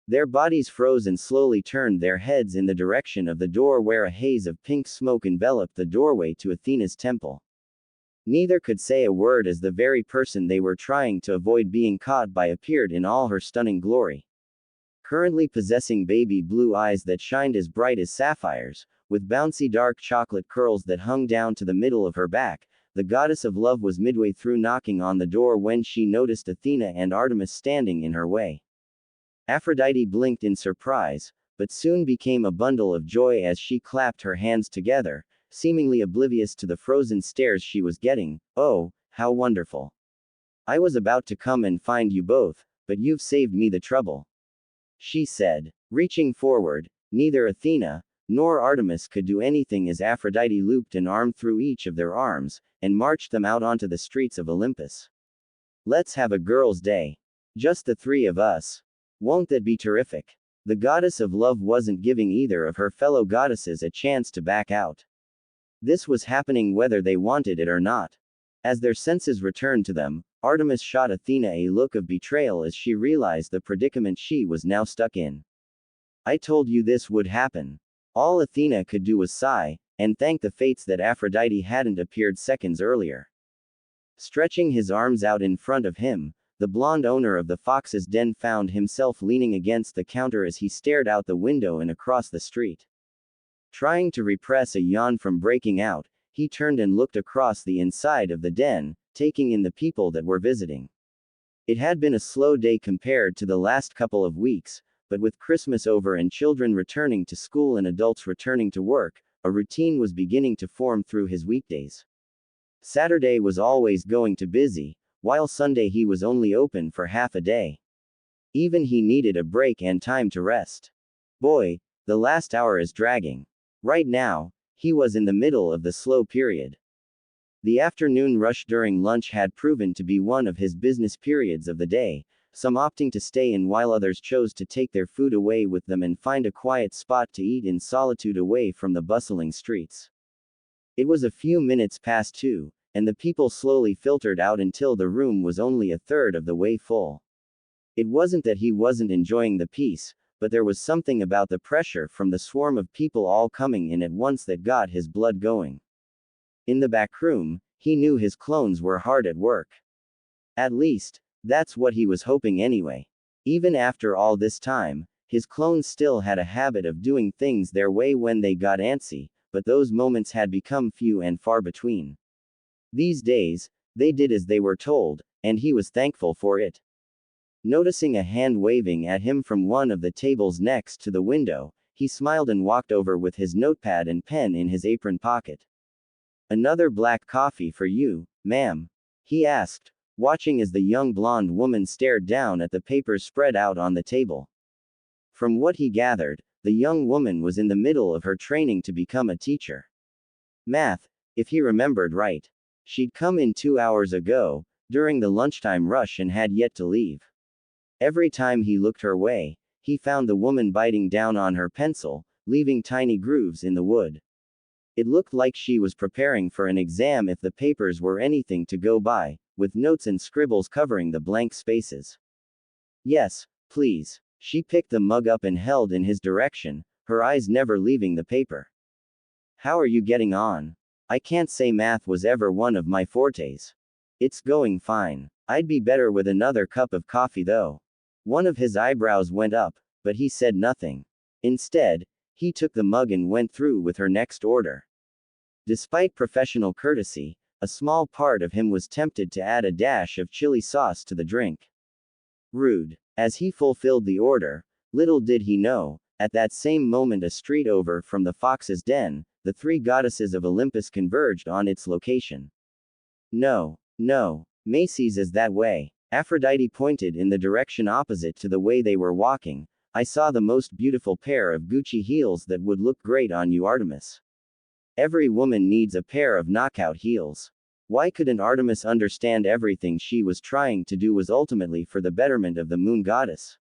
Their bodies froze and slowly turned their heads in the direction of the door where a haze of pink smoke enveloped the doorway to Athena's temple. Neither could say a word as the very person they were trying to avoid being caught by appeared in all her stunning glory. Currently possessing baby blue eyes that shined as bright as sapphires, with bouncy dark chocolate curls that hung down to the middle of her back, the goddess of love was midway through knocking on the door when she noticed Athena and Artemis standing in her way. Aphrodite blinked in surprise, but soon became a bundle of joy as she clapped her hands together, seemingly oblivious to the frozen stares she was getting. Oh, how wonderful. I was about to come and find you both, but you've saved me the trouble, she said. Reaching forward, neither Athena nor Artemis could do anything as Aphrodite looped an arm through each of their arms, and marched them out onto the streets of Olympus. Let's have a girls' day. Just the three of us. Won't that be terrific? The goddess of love wasn't giving either of her fellow goddesses a chance to back out. This was happening whether they wanted it or not. As their senses returned to them, Artemis shot Athena a look of betrayal as she realized the predicament she was now stuck in. I told you this would happen. All Athena could do was sigh, and thank the fates that Aphrodite hadn't appeared seconds earlier. Stretching his arms out in front of him, the blonde owner of the Fox's Den found himself leaning against the counter as he stared out the window and across the street. Trying to repress a yawn from breaking out, he turned and looked across the inside of the den, taking in the people that were visiting. It had been a slow day compared to the last couple of weeks, but with Christmas over and children returning to school and adults returning to work, a routine was beginning to form through his weekdays. Saturday was always going to busy, while Sunday he was only open for half a day. Even he needed a break and time to rest. Boy, the last hour is dragging. Right now, he was in the middle of the slow period. The afternoon rush during lunch had proven to be one of his business periods of the day, some opting to stay in while others chose to take their food away with them and find a quiet spot to eat in solitude away from the bustling streets. It was a few minutes past 2, and the people slowly filtered out until the room was only a third of the way full. It wasn't that he wasn't enjoying the peace, but there was something about the pressure from the swarm of people all coming in at once that got his blood going. In the back room, he knew his clones were hard at work. At least, that's what he was hoping anyway. Even after all this time, his clones still had a habit of doing things their way when they got antsy, but those moments had become few and far between. These days, they did as they were told, and he was thankful for it. Noticing a hand waving at him from one of the tables next to the window, he smiled and walked over with his notepad and pen in his apron pocket. Another black coffee for you, ma'am? He asked, watching as the young blonde woman stared down at the papers spread out on the table. From what he gathered, the young woman was in the middle of her training to become a teacher. Math, if he remembered right. She'd come in 2 hours ago, during the lunchtime rush and had yet to leave. Every time he looked her way, he found the woman biting down on her pencil, leaving tiny grooves in the wood. It looked like she was preparing for an exam if the papers were anything to go by, with notes and scribbles covering the blank spaces. Yes, please. She picked the mug up and held in his direction, her eyes never leaving the paper. How are you getting on? I can't say math was ever one of my fortes. It's going fine. I'd be better with another cup of coffee though. One of his eyebrows went up, but he said nothing. Instead, he took the mug and went through with her next order. Despite professional courtesy, a small part of him was tempted to add a dash of chili sauce to the drink. Rude. As he fulfilled the order, little did he know, at that same moment a street over from the Fox's Den, the three goddesses of Olympus converged on its location. No, no, Macy's is that way. Aphrodite pointed in the direction opposite to the way they were walking. I saw the most beautiful pair of Gucci heels that would look great on you, Artemis. Every woman needs a pair of knockout heels. Why couldn't Artemis understand everything she was trying to do was ultimately for the betterment of the moon goddess?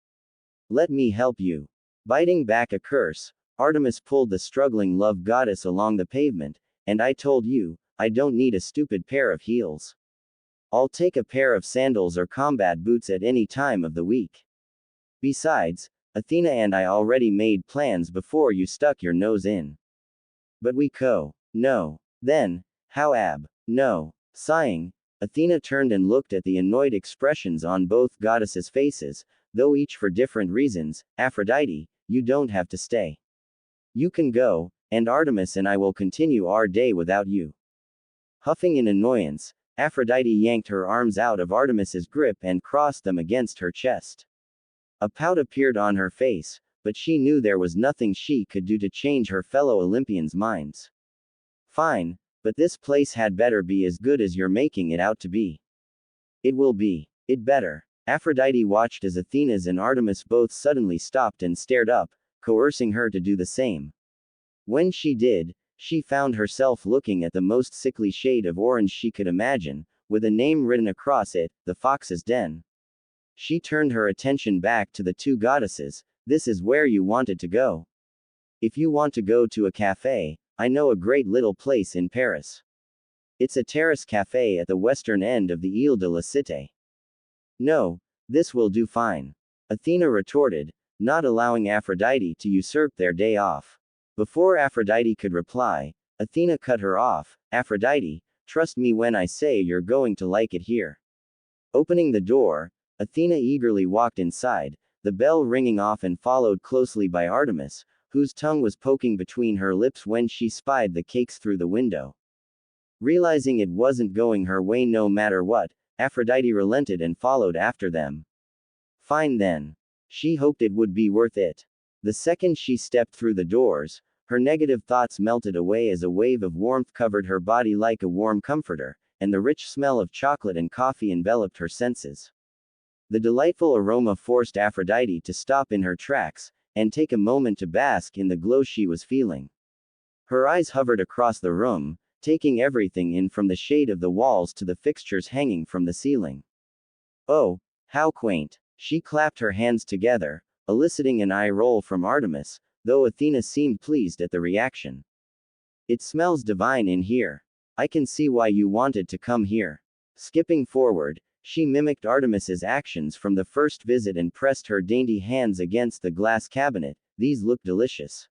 Let me help you. Biting back a curse, Artemis pulled the struggling love goddess along the pavement, and I told you, I don't need a stupid pair of heels. I'll take a pair of sandals or combat boots at any time of the week. Besides, Athena and I already made plans before you stuck your nose in. But we no. Then, how no. Sighing, Athena turned and looked at the annoyed expressions on both goddesses' faces, though each for different reasons. Aphrodite, you don't have to stay. You can go, and Artemis and I will continue our day without you. Huffing in annoyance, Aphrodite yanked her arms out of Artemis's grip and crossed them against her chest. A pout appeared on her face, but she knew there was nothing she could do to change her fellow Olympians' minds. Fine, but this place had better be as good as you're making it out to be. It will be. It better. Aphrodite watched as Athena's and Artemis both suddenly stopped and stared up, coercing her to do the same. When she did, she found herself looking at the most sickly shade of orange she could imagine, with a name written across it, the Fox's Den. She turned her attention back to the two goddesses. This is where you wanted to go. If you want to go to a cafe, I know a great little place in Paris. It's a terrace cafe at the western end of the Ile de la Cité. No, this will do fine. Athena retorted, not allowing Aphrodite to usurp their day off. Before Aphrodite could reply, Athena cut her off. Aphrodite, trust me when I say you're going to like it here. Opening the door, Athena eagerly walked inside, the bell ringing off and followed closely by Artemis, whose tongue was poking between her lips when she spied the cakes through the window. Realizing it wasn't going her way no matter what, Aphrodite relented and followed after them. Fine then. She hoped it would be worth it. The second she stepped through the doors, her negative thoughts melted away as a wave of warmth covered her body like a warm comforter, and the rich smell of chocolate and coffee enveloped her senses. The delightful aroma forced Aphrodite to stop in her tracks, and take a moment to bask in the glow she was feeling. Her eyes hovered across the room, taking everything in from the shade of the walls to the fixtures hanging from the ceiling. Oh, how quaint! She clapped her hands together, eliciting an eye roll from Artemis, though Athena seemed pleased at the reaction. It smells divine in here. I can see why you wanted to come here. Skipping forward, she mimicked Artemis's actions from the first visit and pressed her dainty hands against the glass cabinet. These look delicious.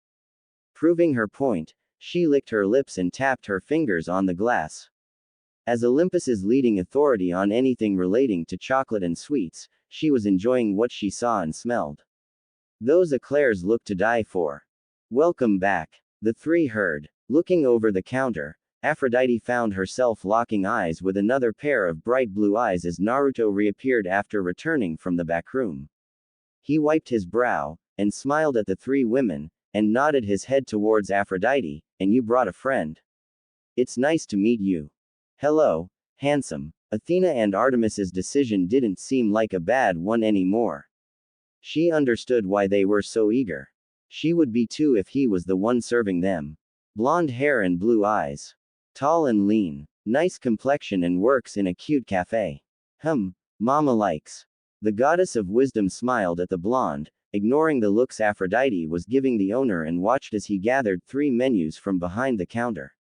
Proving her point, she licked her lips and tapped her fingers on the glass. As Olympus's leading authority on anything relating to chocolate and sweets, she was enjoying what she saw and smelled. Those eclairs look to die for. Welcome back. The three heard. Looking over the counter, Aphrodite found herself locking eyes with another pair of bright blue eyes as Naruto reappeared after returning from the back room. He wiped his brow, and smiled at the three women, and nodded his head towards Aphrodite. And you brought a friend. It's nice to meet you. Hello, handsome. Athena and Artemis's decision didn't seem like a bad one anymore. She understood why they were so eager. She would be too if he was the one serving them. Blonde hair and blue eyes. Tall and lean. Nice complexion and works in a cute cafe. Mama likes. The goddess of wisdom smiled at the blonde, ignoring the looks Aphrodite was giving the owner, and watched as he gathered three menus from behind the counter.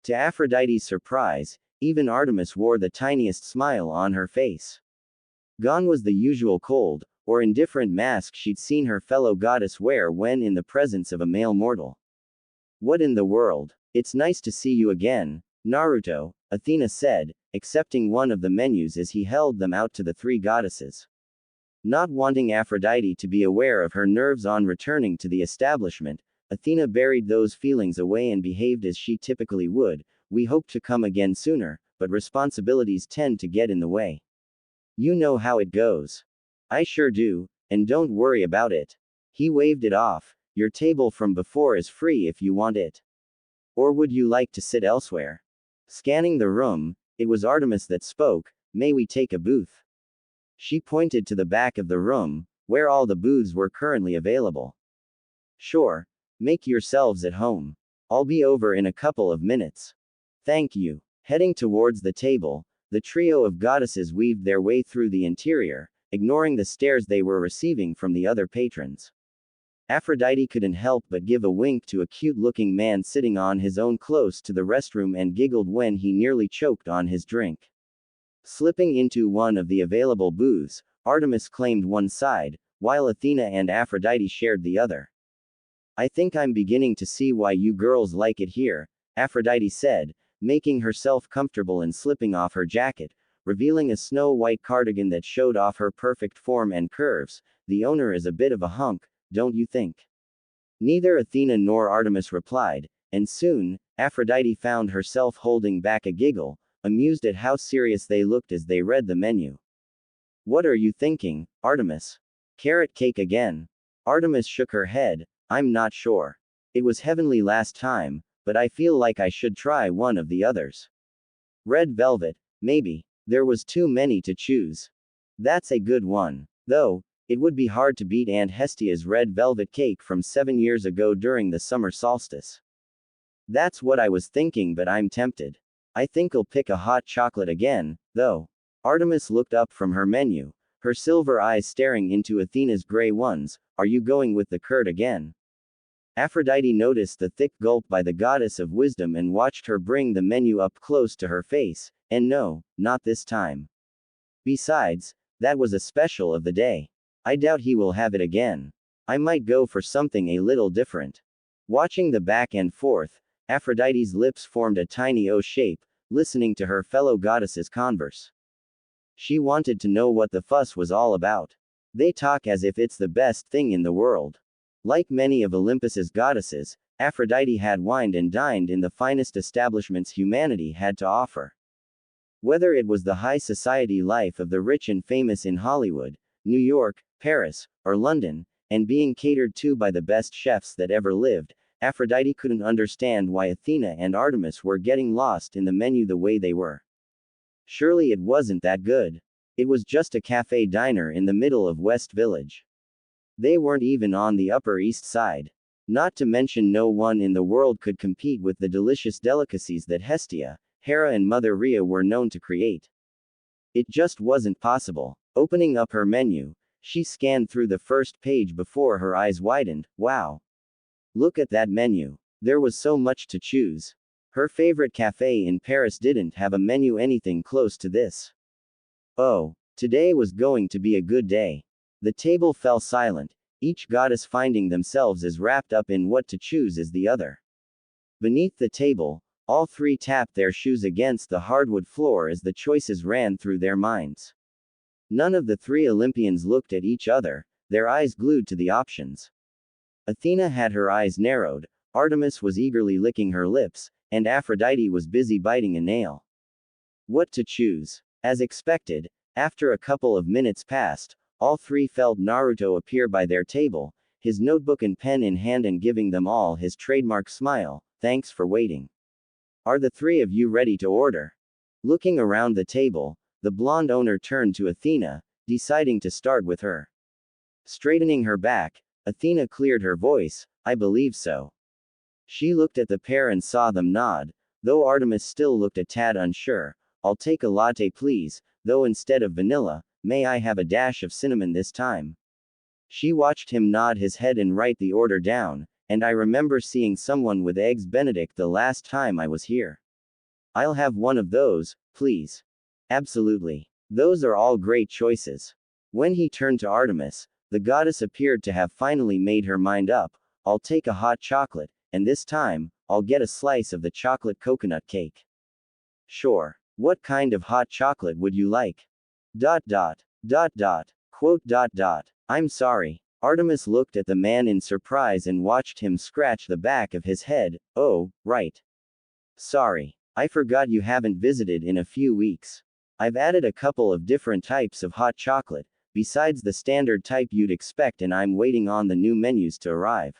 To Aphrodite's surprise, even Artemis wore the tiniest smile on her face. Gone was the usual cold, or indifferent mask she'd seen her fellow goddess wear when in the presence of a male mortal. What in the world? It's nice to see you again, Naruto, Athena said, accepting one of the menus as he held them out to the three goddesses. Not wanting Aphrodite to be aware of her nerves on returning to the establishment, Athena buried those feelings away and behaved as she typically would. We hope to come again sooner, but responsibilities tend to get in the way. You know how it goes. I sure do, and don't worry about it. He waved it off. Your table from before is free if you want it. Or would you like to sit elsewhere? Scanning the room, it was Artemis that spoke. May we take a booth? She pointed to the back of the room, where all the booths were currently available. Sure. Make yourselves at home. I'll be over in a couple of minutes. Thank you. Heading towards the table, the trio of goddesses weaved their way through the interior, ignoring the stares they were receiving from the other patrons. Aphrodite couldn't help but give a wink to a cute-looking man sitting on his own close to the restroom and giggled when he nearly choked on his drink. Slipping into one of the available booths, Artemis claimed one side, while Athena and Aphrodite shared the other. I think I'm beginning to see why you girls like it here, Aphrodite said, making herself comfortable and slipping off her jacket, revealing a snow-white cardigan that showed off her perfect form and curves. The owner is a bit of a hunk, don't you think? Neither Athena nor Artemis replied, and soon, Aphrodite found herself holding back a giggle, amused at how serious they looked as they read the menu. What are you thinking, Artemis? Carrot cake again? Artemis shook her head. I'm not sure. It was heavenly last time, but I feel like I should try one of the others. Red velvet, maybe. There was too many to choose. That's a good one. Though, it would be hard to beat Aunt Hestia's red velvet cake from 7 years ago during the summer solstice. That's what I was thinking, but I'm tempted. I think I'll pick a hot chocolate again, though. Artemis looked up from her menu, her silver eyes staring into Athena's gray ones. Are you going with the curd again? Aphrodite noticed the thick gulp by the goddess of wisdom and watched her bring the menu up close to her face, and no, not this time. Besides, that was a special of the day. I doubt he will have it again. I might go for something a little different. Watching the back and forth, Aphrodite's lips formed a tiny O shape, listening to her fellow goddesses converse. She wanted to know what the fuss was all about. They talk as if it's the best thing in the world. Like many of Olympus's goddesses, Aphrodite had wined and dined in the finest establishments humanity had to offer. Whether it was the high society life of the rich and famous in Hollywood, New York, Paris, or London, and being catered to by the best chefs that ever lived, Aphrodite couldn't understand why Athena and Artemis were getting lost in the menu the way they were. Surely it wasn't that good. It was just a cafe diner in the middle of West Village. They weren't even on the Upper East Side. Not to mention no one in the world could compete with the delicious delicacies that Hestia, Hera and Mother Rhea were known to create. It just wasn't possible. Opening up her menu, she scanned through the first page before her eyes widened. Wow! Look at that menu. There was so much to choose. Her favorite cafe in Paris didn't have a menu anything close to this. Oh, today was going to be a good day. The table fell silent, each goddess finding themselves as wrapped up in what to choose as the other. Beneath the table, all three tapped their shoes against the hardwood floor as the choices ran through their minds. None of the three Olympians looked at each other, their eyes glued to the options. Athena had her eyes narrowed, Artemis was eagerly licking her lips, and Aphrodite was busy biting a nail. What to choose? As expected, after a couple of minutes passed, all three felt Naruto appear by their table, his notebook and pen in hand and giving them all his trademark smile. Thanks for waiting. Are the three of you ready to order? Looking around the table, the blonde owner turned to Athena, deciding to start with her. Straightening her back, Athena cleared her voice, I believe so. She looked at the pair and saw them nod, though Artemis still looked a tad unsure. I'll take a latte please, though instead of vanilla, may I have a dash of cinnamon this time? She watched him nod his head and write the order down, and I remember seeing someone with eggs Benedict the last time I was here. I'll have one of those, please. Absolutely. Those are all great choices. When he turned to Artemis, the goddess appeared to have finally made her mind up. I'll take a hot chocolate, and this time, I'll get a slice of the chocolate coconut cake. Sure. What kind of hot chocolate would you like? Quote. I'm sorry. Artemis looked at the man in surprise and watched him scratch the back of his head. Oh, right. Sorry. I forgot you haven't visited in a few weeks. I've added a couple of different types of hot chocolate, besides the standard type you'd expect, and I'm waiting on the new menus to arrive.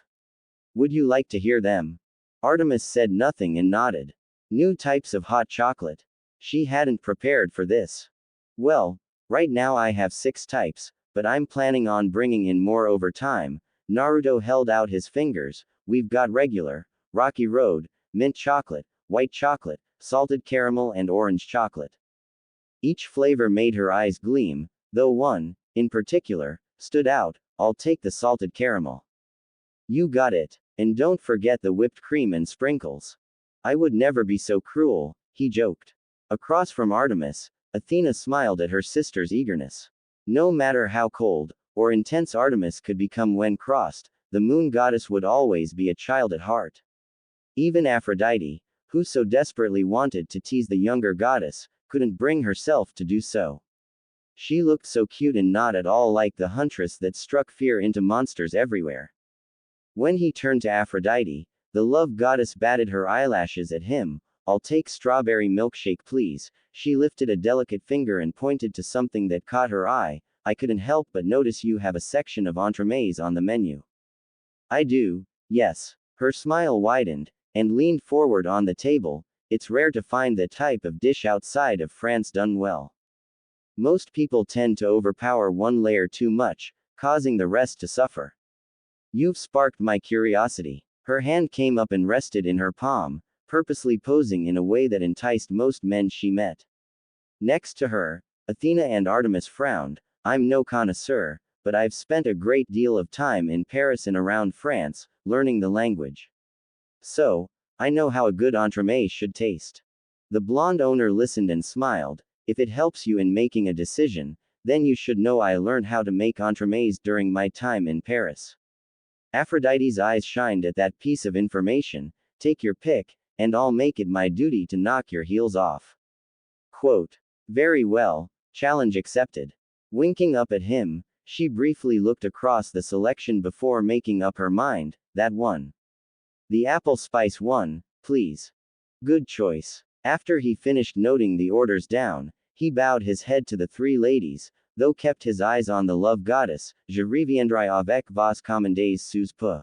Would you like to hear them? Artemis said nothing and nodded. New types of hot chocolate. She hadn't prepared for this. Well, right now I have 6 types, but I'm planning on bringing in more over time. Naruto held out his fingers. We've got regular, rocky road, mint chocolate, white chocolate, salted caramel and orange chocolate. Each flavor made her eyes gleam, though one, in particular, stood out. I'll take the salted caramel. You got it. And don't forget the whipped cream and sprinkles. I would never be so cruel, he joked. Across from Artemis, Athena smiled at her sister's eagerness. No matter how cold or intense Artemis could become when crossed, the moon goddess would always be a child at heart. Even Aphrodite, who so desperately wanted to tease the younger goddess, couldn't bring herself to do so. She looked so cute and not at all like the huntress that struck fear into monsters everywhere. When he turned to Aphrodite, the love goddess batted her eyelashes at him. I'll take strawberry milkshake please. She lifted a delicate finger and pointed to something that caught her eye. I couldn't help but notice you have a section of entremets on the menu. I do, yes. Her smile widened, and leaned forward on the table. It's rare to find that type of dish outside of France done well. Most people tend to overpower one layer too much, causing the rest to suffer. You've sparked my curiosity. Her hand came up and rested in her palm, purposely posing in a way that enticed most men she met. Next to her, Athena and Artemis frowned. I'm no connoisseur, but I've spent a great deal of time in Paris and around France, learning the language. So, I know how a good entremet should taste. The blonde owner listened and smiled. If it helps you in making a decision, then you should know I learned how to make entremets during my time in Paris. Aphrodite's eyes shined at that piece of information. Take your pick, and I'll make it my duty to knock your heels off. Quote. Very well, challenge accepted. Winking up at him, she briefly looked across the selection before making up her mind. That one. The apple spice one, please. Good choice. After he finished noting the orders down, he bowed his head to the 3 ladies, though kept his eyes on the love goddess. Je reviendrai avec vos commandes sous peu.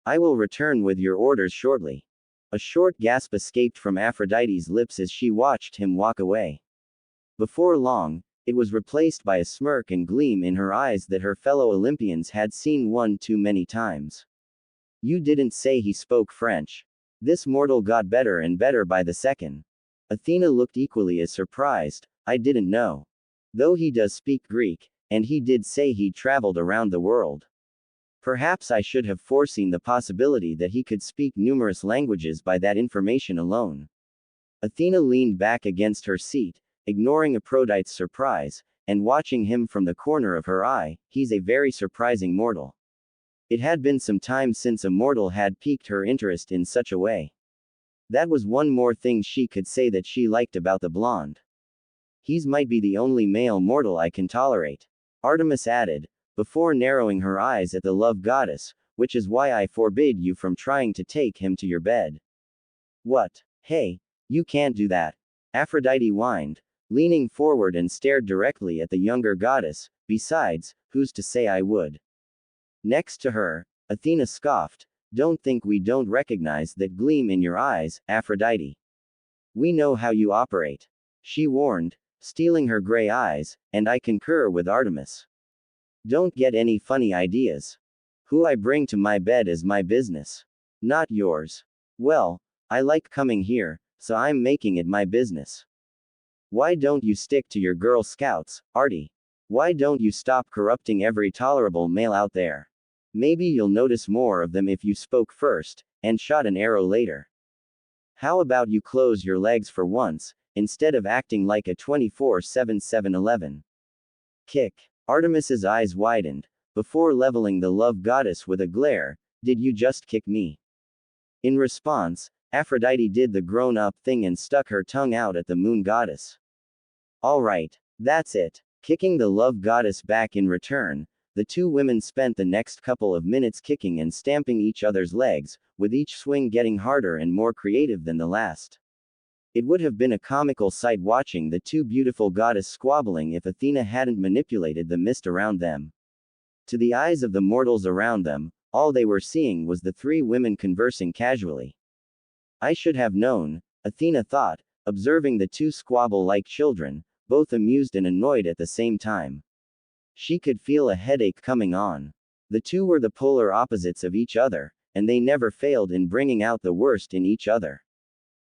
I will return with your orders shortly. A short gasp escaped from Aphrodite's lips as she watched him walk away. Before long, it was replaced by a smirk and gleam in her eyes that her fellow Olympians had seen one too many times. You didn't say he spoke French. This mortal got better and better by the second. Athena looked equally as surprised. I didn't know. Though he does speak Greek, and he did say he traveled around the world. Perhaps I should have foreseen the possibility that he could speak numerous languages by that information alone. Athena leaned back against her seat, ignoring Aphrodite's surprise, and watching him from the corner of her eye. He's a very surprising mortal. It had been some time since a mortal had piqued her interest in such a way. That was one more thing she could say that she liked about the blonde. He's might be the only male mortal I can tolerate. Artemis added, before narrowing her eyes at the love goddess, which is why I forbid you from trying to take him to your bed. What? Hey, you can't do that. Aphrodite whined, leaning forward and stared directly at the younger goddess. Besides, who's to say I would? Next to her, Athena scoffed. Don't think we don't recognize that gleam in your eyes, Aphrodite. We know how you operate. She warned, stealing her gray eyes, and I concur with Artemis. Don't get any funny ideas. Who I bring to my bed is my business. Not yours. Well, I like coming here, so I'm making it my business. Why don't you stick to your Girl Scouts, Artie? Why don't you stop corrupting every tolerable male out there? Maybe you'll notice more of them if you spoke first, and shot an arrow later. How about you close your legs for once, instead of acting like a 24/7 7-Eleven? Kick. Artemis's eyes widened, before leveling the love goddess with a glare. Did you just kick me? In response, Aphrodite did the grown-up thing and stuck her tongue out at the moon goddess. Alright, that's it. Kicking the love goddess back in return, the 2 women spent the next couple of minutes kicking and stamping each other's legs, with each swing getting harder and more creative than the last. It would have been a comical sight watching the 2 beautiful goddesses squabbling if Athena hadn't manipulated the mist around them. To the eyes of the mortals around them, all they were seeing was the 3 women conversing casually. I should have known, Athena thought, observing the two squabble like children, both amused and annoyed at the same time. She could feel a headache coming on. The two were the polar opposites of each other, and they never failed in bringing out the worst in each other.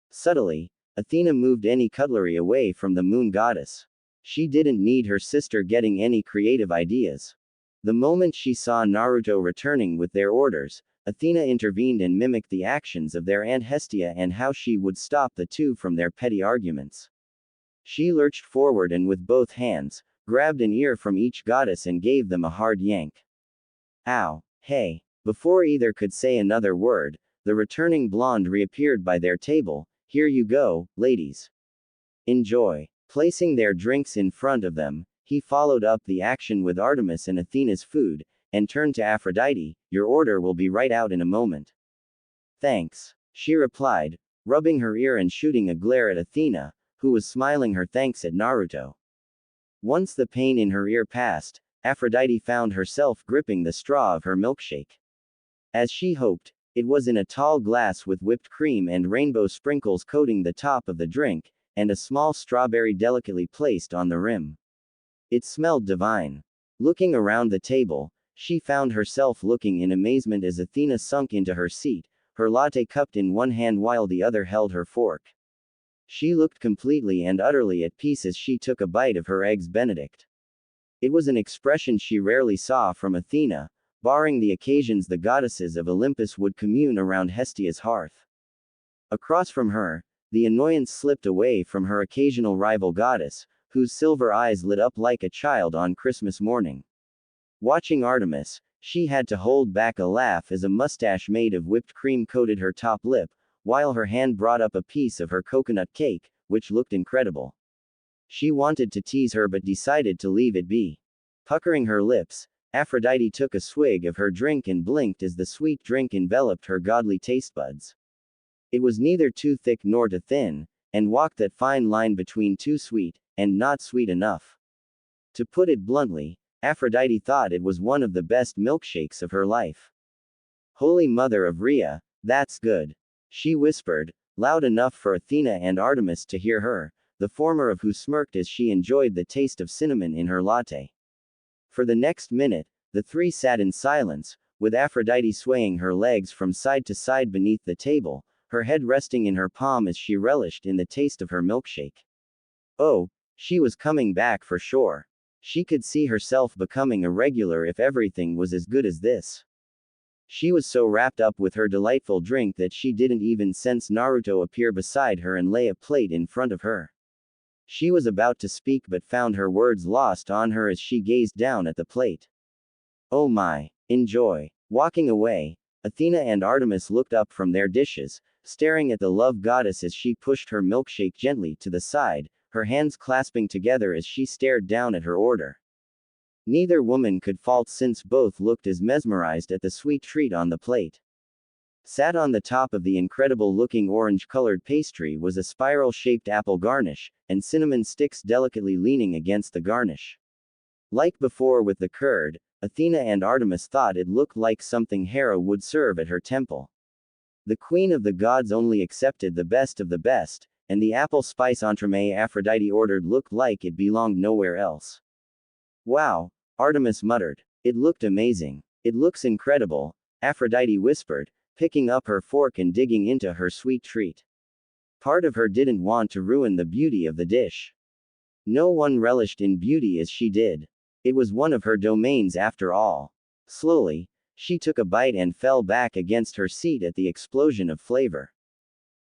Subtly, Athena moved any cutlery away from the moon goddess. She didn't need her sister getting any creative ideas. The moment she saw Naruto returning with their orders, Athena intervened and mimicked the actions of their Aunt Hestia and how she would stop the two from their petty arguments. She lurched forward and with both hands, grabbed an ear from each goddess and gave them a hard yank. Ow, hey. Before either could say another word, the returning blonde reappeared by their table. Here you go, ladies. Enjoy. Placing their drinks in front of them, he followed up the action with Artemis and Athena's food, and turned to Aphrodite. Your order will be right out in a moment. Thanks, she replied, rubbing her ear and shooting a glare at Athena, who was smiling her thanks at Naruto. Once the pain in her ear passed, Aphrodite found herself gripping the straw of her milkshake. As she hoped, it was in a tall glass with whipped cream and rainbow sprinkles coating the top of the drink, and a small strawberry delicately placed on the rim. It smelled divine. Looking around the table, she found herself looking in amazement as Athena sunk into her seat, her latte cupped in one hand while the other held her fork. She looked completely and utterly at peace as she took a bite of her eggs Benedict. It was an expression she rarely saw from Athena, barring the occasions the goddesses of Olympus would commune around Hestia's hearth. Across from her, the annoyance slipped away from her occasional rival goddess, whose silver eyes lit up like a child on Christmas morning. Watching Artemis, she had to hold back a laugh as a mustache made of whipped cream coated her top lip, while her hand brought up a piece of her coconut cake, which looked incredible. She wanted to tease her but decided to leave it be. Puckering her lips, Aphrodite took a swig of her drink and blinked as the sweet drink enveloped her godly taste buds. It was neither too thick nor too thin, and walked that fine line between too sweet and not sweet enough. To put it bluntly, Aphrodite thought it was one of the best milkshakes of her life. Holy Mother of Rhea, that's good, she whispered, loud enough for Athena and Artemis to hear her, the former of who smirked as she enjoyed the taste of cinnamon in her latte. For the next minute, the three sat in silence, with Aphrodite swaying her legs from side to side beneath the table, her head resting in her palm as she relished in the taste of her milkshake. Oh, she was coming back for sure. She could see herself becoming a regular if everything was as good as this. She was so wrapped up with her delightful drink that she didn't even sense Naruto appear beside her and lay a plate in front of her. She was about to speak but found her words lost on her as she gazed down at the plate. Oh my, enjoy. Walking away, Athena and Artemis looked up from their dishes, staring at the love goddess as she pushed her milkshake gently to the side, her hands clasping together as she stared down at her order. Neither woman could fault since both looked as mesmerized at the sweet treat on the plate. Sat on the top of the incredible-looking orange-colored pastry was a spiral-shaped apple garnish, and cinnamon sticks delicately leaning against the garnish. Like before with the curd, Athena and Artemis thought it looked like something Hera would serve at her temple. The queen of the gods only accepted the best of the best, and the apple spice entremet Aphrodite ordered looked like it belonged nowhere else. Wow, Artemis muttered. It looked amazing. It looks incredible, Aphrodite whispered, picking up her fork and digging into her sweet treat. Part of her didn't want to ruin the beauty of the dish. No one relished in beauty as she did. It was one of her domains after all. Slowly, she took a bite and fell back against her seat at the explosion of flavor.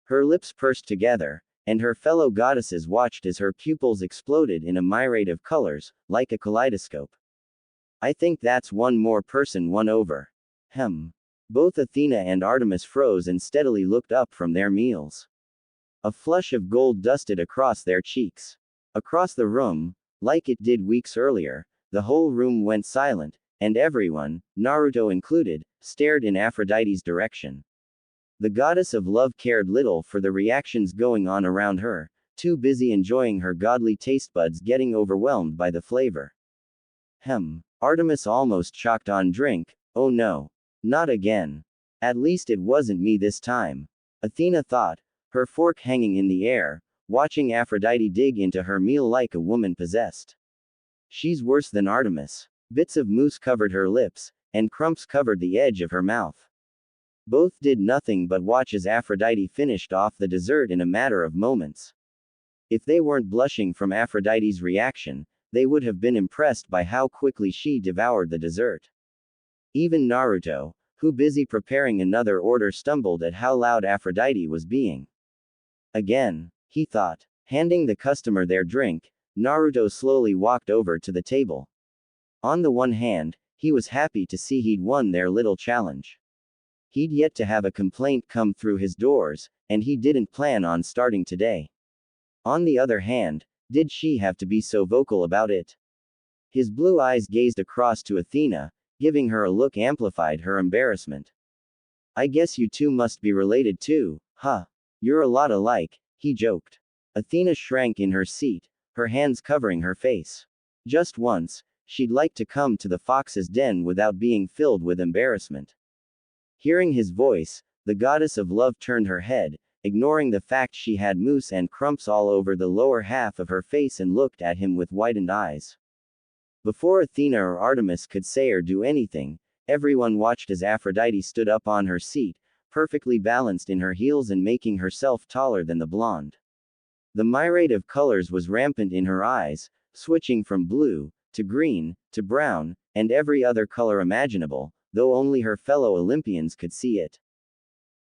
Her lips pursed together, and her fellow goddesses watched as her pupils exploded in a myriad of colors, like a kaleidoscope. I think that's one more person won over. Both Athena and Artemis froze and steadily looked up from their meals. A flush of gold dusted across their cheeks. Across the room, like it did weeks earlier, the whole room went silent, and everyone, Naruto included, stared in Aphrodite's direction. The goddess of love cared little for the reactions going on around her, too busy enjoying her godly taste buds getting overwhelmed by the flavor. Artemis almost choked on drink. Oh no. Not again. At least it wasn't me this time. Athena thought, her fork hanging in the air, watching Aphrodite dig into her meal like a woman possessed. She's worse than Artemis. Bits of mousse covered her lips, and crumbs covered the edge of her mouth. Both did nothing but watch as Aphrodite finished off the dessert in a matter of moments. If they weren't blushing from Aphrodite's reaction, they would have been impressed by how quickly she devoured the dessert. Even Naruto, who busy preparing another order, stumbled at how loud Aphrodite was being. Again, he thought. Handing the customer their drink, Naruto slowly walked over to the table. On the one hand, he was happy to see he'd won their little challenge. He'd yet to have a complaint come through his doors, and he didn't plan on starting today. On the other hand, did she have to be so vocal about it? His blue eyes gazed across to Athena, giving her a look amplified her embarrassment. I guess you two must be related too, huh? You're a lot alike, he joked. Athena shrank in her seat, her hands covering her face. Just once, she'd like to come to the fox's den without being filled with embarrassment. Hearing his voice, the goddess of love turned her head, ignoring the fact she had mousse and crumbs all over the lower half of her face, and looked at him with widened eyes. Before Athena or Artemis could say or do anything, everyone watched as Aphrodite stood up on her seat, perfectly balanced in her heels and making herself taller than the blonde. The myriad of colors was rampant in her eyes, switching from blue, to green, to brown, and every other color imaginable, though only her fellow Olympians could see it.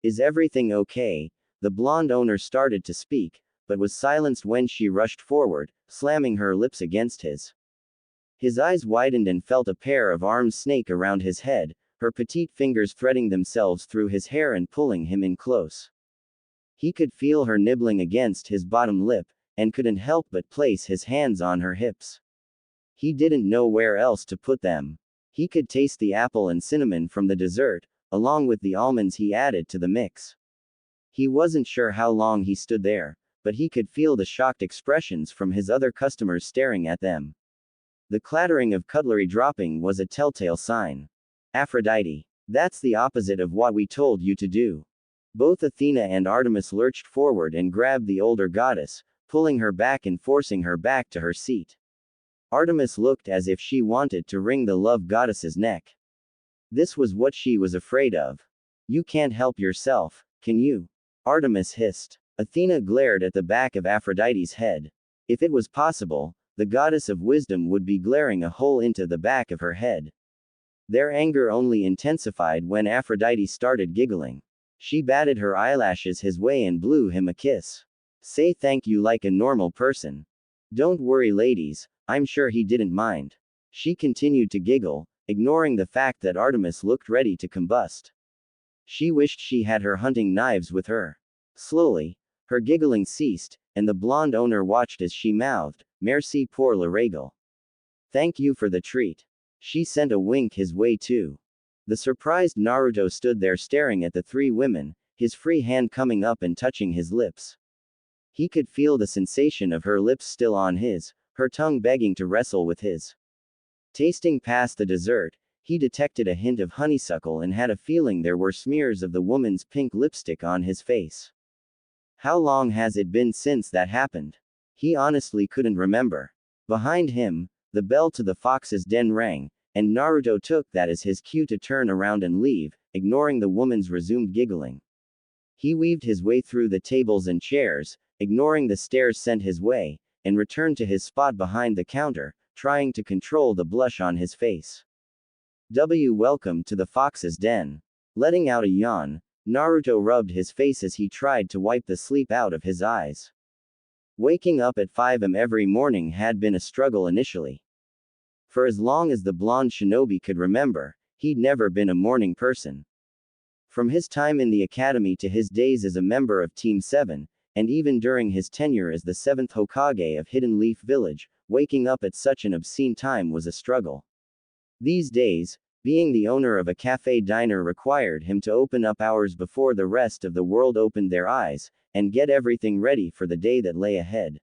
Is everything okay? The blonde owner started to speak, but was silenced when she rushed forward, slamming her lips against his. His eyes widened and felt a pair of arms snake around his head, her petite fingers threading themselves through his hair and pulling him in close. He could feel her nibbling against his bottom lip, and couldn't help but place his hands on her hips. He didn't know where else to put them. He could taste the apple and cinnamon from the dessert, along with the almonds he added to the mix. He wasn't sure how long he stood there, but he could feel the shocked expressions from his other customers staring at them. The clattering of cutlery dropping was a telltale sign. Aphrodite. That's the opposite of what we told you to do. Both Athena and Artemis lurched forward and grabbed the older goddess, pulling her back and forcing her back to her seat. Artemis looked as if she wanted to wring the love goddess's neck. This was what she was afraid of. You can't help yourself, can you? Artemis hissed. Athena glared at the back of Aphrodite's head. If it was possible, the goddess of wisdom would be glaring a hole into the back of her head. Their anger only intensified when Aphrodite started giggling. She batted her eyelashes his way and blew him a kiss. Say thank you like a normal person. Don't worry, ladies, I'm sure he didn't mind. She continued to giggle, ignoring the fact that Artemis looked ready to combust. She wished she had her hunting knives with her. Slowly, her giggling ceased, and the blonde owner watched as she mouthed, Merci pour le régal. Thank you for the treat. She sent a wink his way too. The surprised Naruto stood there staring at the three women, his free hand coming up and touching his lips. He could feel the sensation of her lips still on his, her tongue begging to wrestle with his. Tasting past the dessert, he detected a hint of honeysuckle and had a feeling there were smears of the woman's pink lipstick on his face. How long has it been since that happened? He honestly couldn't remember. Behind him, the bell to the fox's den rang, and Naruto took that as his cue to turn around and leave, ignoring the woman's resumed giggling. He weaved his way through the tables and chairs, ignoring the stares sent his way, and returned to his spot behind the counter, trying to control the blush on his face. Welcome to the fox's den. Letting out a yawn, Naruto rubbed his face as he tried to wipe the sleep out of his eyes. Waking up at 5 am every morning had been a struggle initially. For as long as the blonde shinobi could remember, he'd never been a morning person. From his time in the academy to his days as a member of Team 7, and even during his tenure as the 7th Hokage of Hidden Leaf Village, waking up at such an obscene time was a struggle. These days, being the owner of a cafe diner required him to open up hours before the rest of the world opened their eyes, and get everything ready for the day that lay ahead.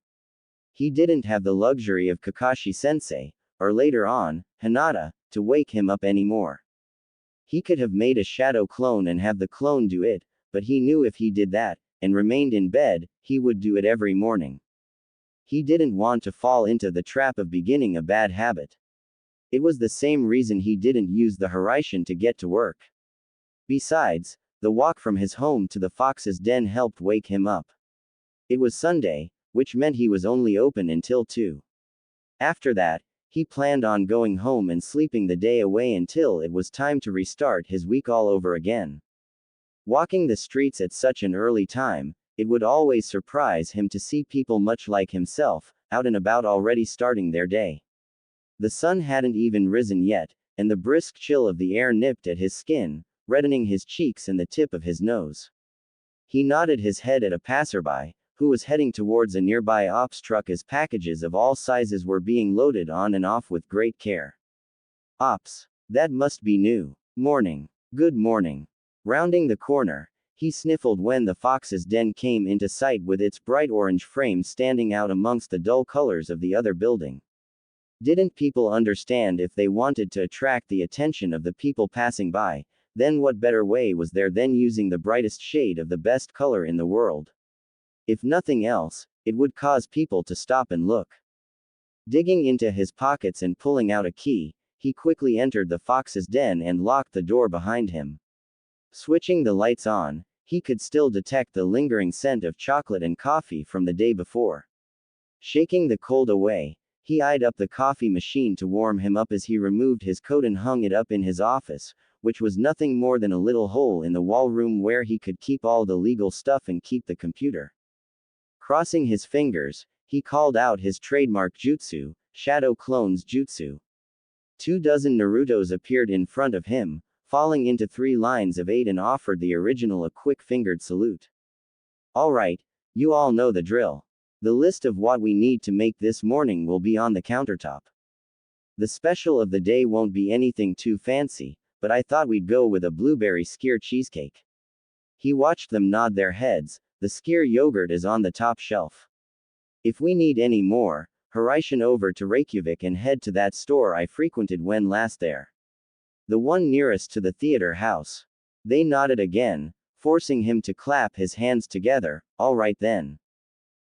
He didn't have the luxury of Kakashi-sensei, or later on, Hinata, to wake him up anymore. He could have made a shadow clone and have the clone do it, but he knew if he did that, and remained in bed, he would do it every morning. He didn't want to fall into the trap of beginning a bad habit. It was the same reason he didn't use the Hermes to get to work. Besides, the walk from his home to the fox's den helped wake him up. It was Sunday, which meant he was only open until 2. After that, he planned on going home and sleeping the day away until it was time to restart his week all over again. Walking the streets at such an early time, it would always surprise him to see people much like himself, out and about already starting their day. The sun hadn't even risen yet, and the brisk chill of the air nipped at his skin, reddening his cheeks and the tip of his nose. He nodded his head at a passerby, who was heading towards a nearby ops truck as packages of all sizes were being loaded on and off with great care. Ops. That must be new. Morning. Good morning. Rounding the corner, he sniffled when the fox's den came into sight with its bright orange frame standing out amongst the dull colors of the other building. Didn't people understand if they wanted to attract the attention of the people passing by, then what better way was there than using the brightest shade of the best color in the world? If nothing else, it would cause people to stop and look. Digging into his pockets and pulling out a key, he quickly entered the fox's den and locked the door behind him. Switching the lights on, he could still detect the lingering scent of chocolate and coffee from the day before. Shaking the cold away, he eyed up the coffee machine to warm him up as he removed his coat and hung it up in his office, which was nothing more than a little hole in the wall room where he could keep all the legal stuff and keep the computer. Crossing his fingers, he called out his trademark jutsu, Shadow Clones Jutsu. 24 Narutos appeared in front of him, falling into 3 lines of 8 and offered the original a quick-fingered salute. Alright, you all know the drill. The list of what we need to make this morning will be on the countertop. The special of the day won't be anything too fancy, but I thought we'd go with a blueberry skyr cheesecake. He watched them nod their heads. The skyr yogurt is on the top shelf. If we need any more, hurry over to Reykjavik and head to that store I frequented when last there. The one nearest to the theater house. They nodded again, forcing him to clap his hands together. All right then.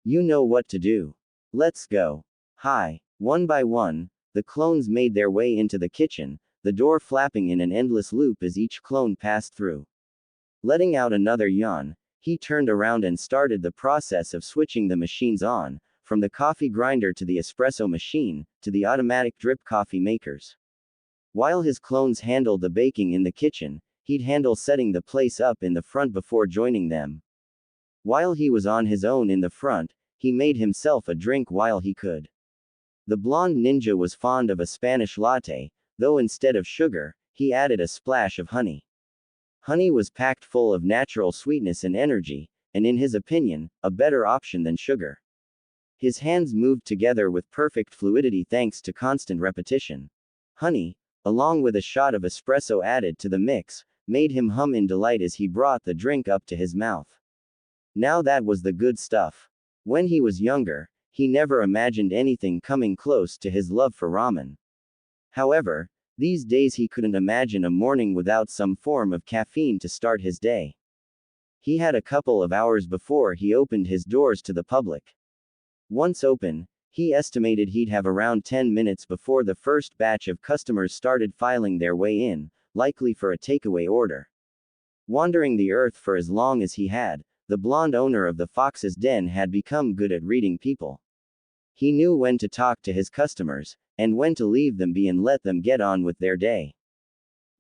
You know what to do. Let's go. Hi. One by one, the clones made their way into the kitchen, the door flapping in an endless loop as each clone passed through. Letting out another yawn, he turned around and started the process of switching the machines on, from the coffee grinder to the espresso machine, to the automatic drip coffee makers. While his clones handled the baking in the kitchen, he'd handle setting the place up in the front before joining them. While he was on his own in the front, he made himself a drink while he could. The blonde ninja was fond of a Spanish latte, though instead of sugar, he added a splash of honey. Honey was packed full of natural sweetness and energy, and in his opinion, a better option than sugar. His hands moved together with perfect fluidity thanks to constant repetition. Honey, along with a shot of espresso added to the mix, made him hum in delight as he brought the drink up to his mouth. Now that was the good stuff. When he was younger, he never imagined anything coming close to his love for ramen. However, these days he couldn't imagine a morning without some form of caffeine to start his day. He had a couple of hours before he opened his doors to the public. Once open, he estimated he'd have around 10 minutes before the first batch of customers started filing their way in, likely for a takeaway order. Wandering the earth for as long as he had, the blonde owner of the Fox's Den had become good at reading people. He knew when to talk to his customers, and when to leave them be and let them get on with their day.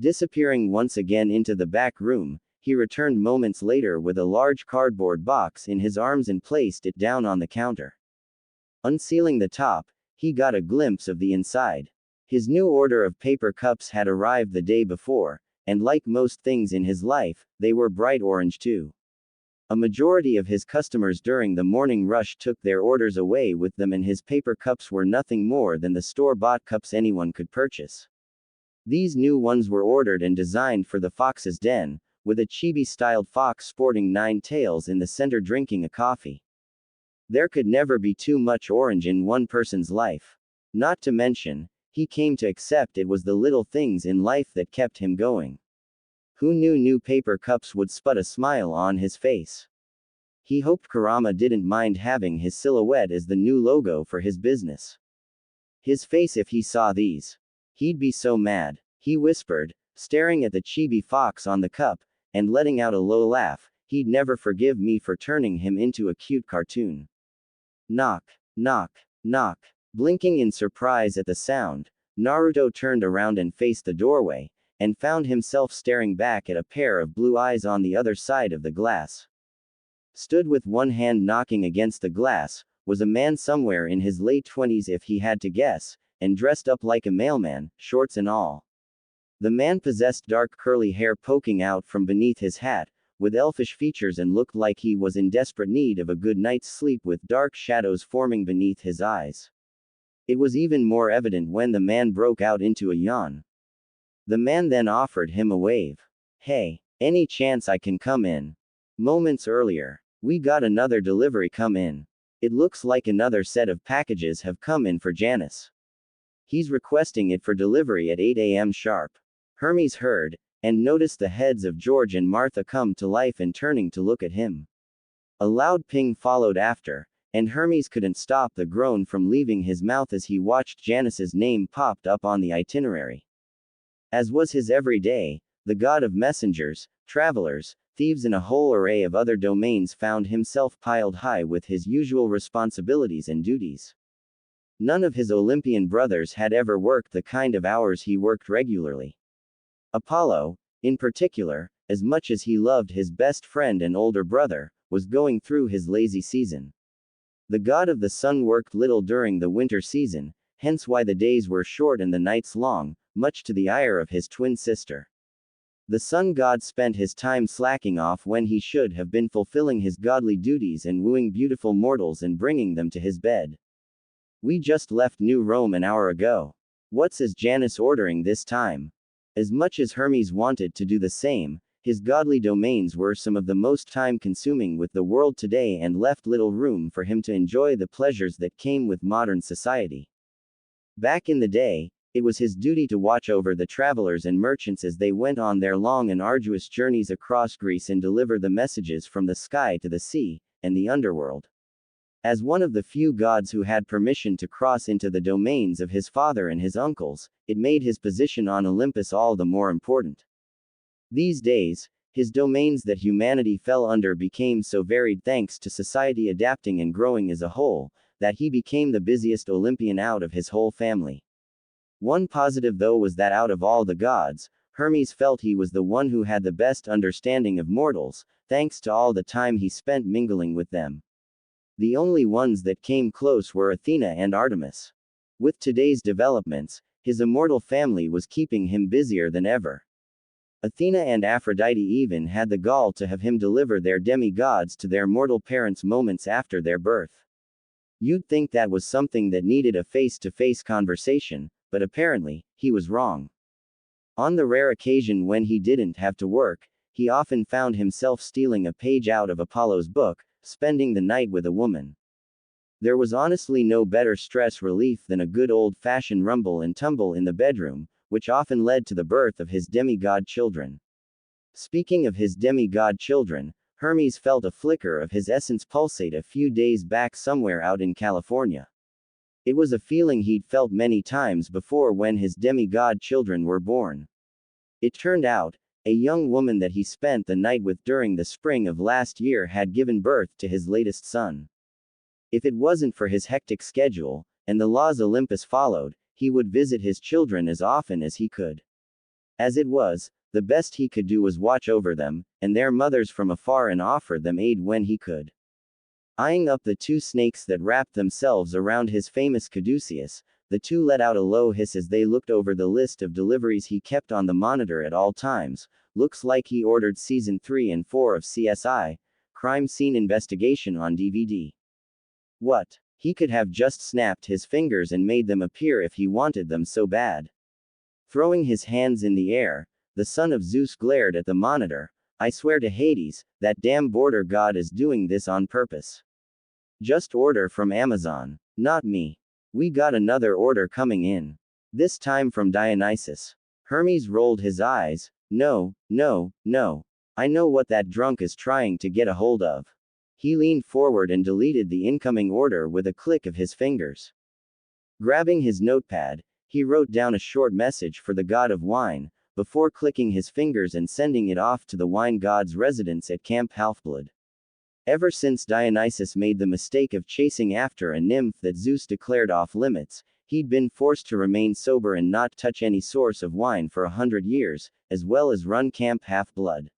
Disappearing once again into the back room, he returned moments later with a large cardboard box in his arms and placed it down on the counter. Unsealing the top, he got a glimpse of the inside. His new order of paper cups had arrived the day before, and like most things in his life, they were bright orange too. A majority of his customers during the morning rush took their orders away with them, and his paper cups were nothing more than the store-bought cups anyone could purchase. These new ones were ordered and designed for the Fox's Den, with a chibi-styled fox sporting 9 tails in the center drinking a coffee. There could never be too much orange in one person's life. Not to mention, he came to accept it was the little things in life that kept him going. Who knew new paper cups would sput a smile on his face? He hoped Kurama didn't mind having his silhouette as the new logo for his business. His face if he saw these. He'd be so mad. He whispered, staring at the chibi fox on the cup, and letting out a low laugh. He'd never forgive me for turning him into a cute cartoon. Knock, knock, knock. Blinking in surprise at the sound, Naruto turned around and faced the doorway, and found himself staring back at a pair of blue eyes on the other side of the glass. Stood with one hand knocking against the glass, was a man somewhere in his late 20s if he had to guess, and dressed up like a mailman, shorts and all. The man possessed dark curly hair poking out from beneath his hat, with elfish features and looked like he was in desperate need of a good night's sleep with dark shadows forming beneath his eyes. It was even more evident when the man broke out into a yawn. The man then offered him a wave. Hey, any chance I can come in? Moments earlier, we got another delivery come in. It looks like another set of packages have come in for Janice. He's requesting it for delivery at 8 a.m. sharp. Hermes heard, and noticed the heads of George and Martha come to life and turning to look at him. A loud ping followed after, and Hermes couldn't stop the groan from leaving his mouth as he watched Janice's name popped up on the itinerary. As was his every day, the god of messengers, travelers, thieves and a whole array of other domains found himself piled high with his usual responsibilities and duties. None of his Olympian brothers had ever worked the kind of hours he worked regularly. Apollo, in particular, as much as he loved his best friend and older brother, was going through his lazy season. The god of the sun worked little during the winter season, hence why the days were short and the nights long, much to the ire of his twin sister. The sun god spent his time slacking off when he should have been fulfilling his godly duties and wooing beautiful mortals and bringing them to his bed. We just left New Rome an hour ago. What's is Janice ordering this time? As much as Hermes wanted to do the same, his godly domains were some of the most time-consuming with the world today and left little room for him to enjoy the pleasures that came with modern society. Back in the day, it was his duty to watch over the travelers and merchants as they went on their long and arduous journeys across Greece and deliver the messages from the sky to the sea, and the underworld. As one of the few gods who had permission to cross into the domains of his father and his uncles, it made his position on Olympus all the more important. These days, his domains that humanity fell under became so varied thanks to society adapting and growing as a whole, that he became the busiest Olympian out of his whole family. One positive though was that out of all the gods, Hermes felt he was the one who had the best understanding of mortals, thanks to all the time he spent mingling with them. The only ones that came close were Athena and Artemis. With today's developments, his immortal family was keeping him busier than ever. Athena and Aphrodite even had the gall to have him deliver their demigods to their mortal parents moments after their birth. You'd think that was something that needed a face-to-face conversation, but apparently, he was wrong. On the rare occasion when he didn't have to work, he often found himself stealing a page out of Apollo's book, spending the night with a woman. There was honestly no better stress relief than a good old-fashioned rumble and tumble in the bedroom, which often led to the birth of his demigod children. Speaking of his demigod children, Hermes felt a flicker of his essence pulsate a few days back somewhere out in California. It was a feeling he'd felt many times before when his demigod children were born. It turned out, a young woman that he spent the night with during the spring of last year had given birth to his latest son. If it wasn't for his hectic schedule, and the laws Olympus followed, he would visit his children as often as he could. As it was, the best he could do was watch over them, and their mothers from afar and offer them aid when he could. Eyeing up the two snakes that wrapped themselves around his famous caduceus, the two let out a low hiss as they looked over the list of deliveries he kept on the monitor at all times. Looks like he ordered season 3 and 4 of CSI, Crime Scene Investigation on DVD. What? He could have just snapped his fingers and made them appear if he wanted them so bad. Throwing his hands in the air, the son of Zeus glared at the monitor. I swear to Hades, that damn border god is doing this on purpose. Just order from Amazon. Not me. We got another order coming in. This time from Dionysus. Hermes rolled his eyes, No, no, no. I know what that drunk is trying to get a hold of. He leaned forward and deleted the incoming order with a click of his fingers. Grabbing his notepad, he wrote down a short message for the god of wine, before clicking his fingers and sending it off to the wine god's residence at Camp Halfblood. Ever since Dionysus made the mistake of chasing after a nymph that Zeus declared off limits, he'd been forced to remain sober and not touch any source of wine for 100 years, as well as run Camp Half-Blood.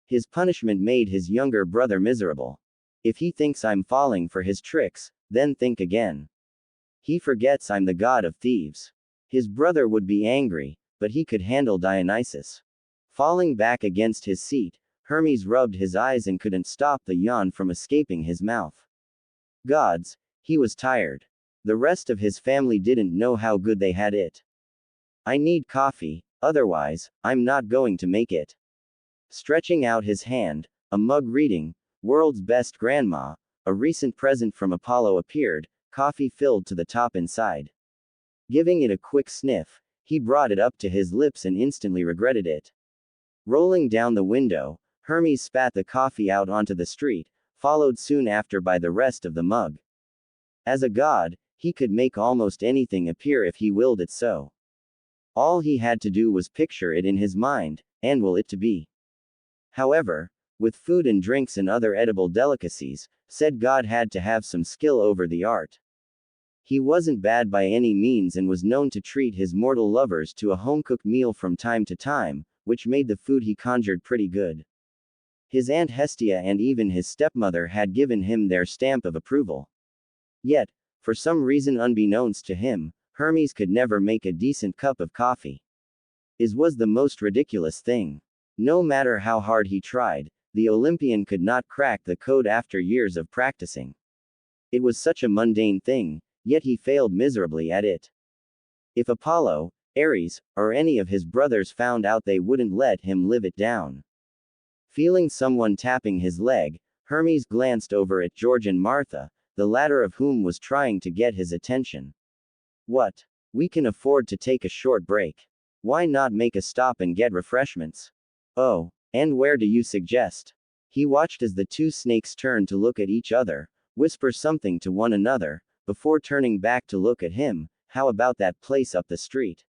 His punishment made his younger brother miserable. If he thinks I'm falling for his tricks, then think again. He forgets I'm the god of thieves. His brother would be angry, but he could handle Dionysus. Falling back against his seat, Hermes rubbed his eyes and couldn't stop the yawn from escaping his mouth. Gods, he was tired. The rest of his family didn't know how good they had it. I need coffee, otherwise, I'm not going to make it. Stretching out his hand, a mug reading, World's Best Grandma, a recent present from Apollo appeared, coffee filled to the top inside. Giving it a quick sniff, he brought it up to his lips and instantly regretted it. Rolling down the window, Hermes spat the coffee out onto the street, followed soon after by the rest of the mug. As a god, he could make almost anything appear if he willed it so. All he had to do was picture it in his mind, and will it to be. However, with food and drinks and other edible delicacies, said god had to have some skill over the art. He wasn't bad by any means and was known to treat his mortal lovers to a home-cooked meal from time to time, which made the food he conjured pretty good. His aunt Hestia and even his stepmother had given him their stamp of approval. Yet, for some reason unbeknownst to him, Hermes could never make a decent cup of coffee. It was the most ridiculous thing. No matter how hard he tried, the Olympian could not crack the code after years of practicing. It was such a mundane thing, yet he failed miserably at it. If Apollo, Ares, or any of his brothers found out, they wouldn't let him live it down. Feeling someone tapping his leg, Hermes glanced over at George and Martha, the latter of whom was trying to get his attention. What? We can afford to take a short break. Why not make a stop and get refreshments? Oh, and where do you suggest? He watched as the two snakes turned to look at each other, whisper something to one another, before turning back to look at him. How about that place up the street?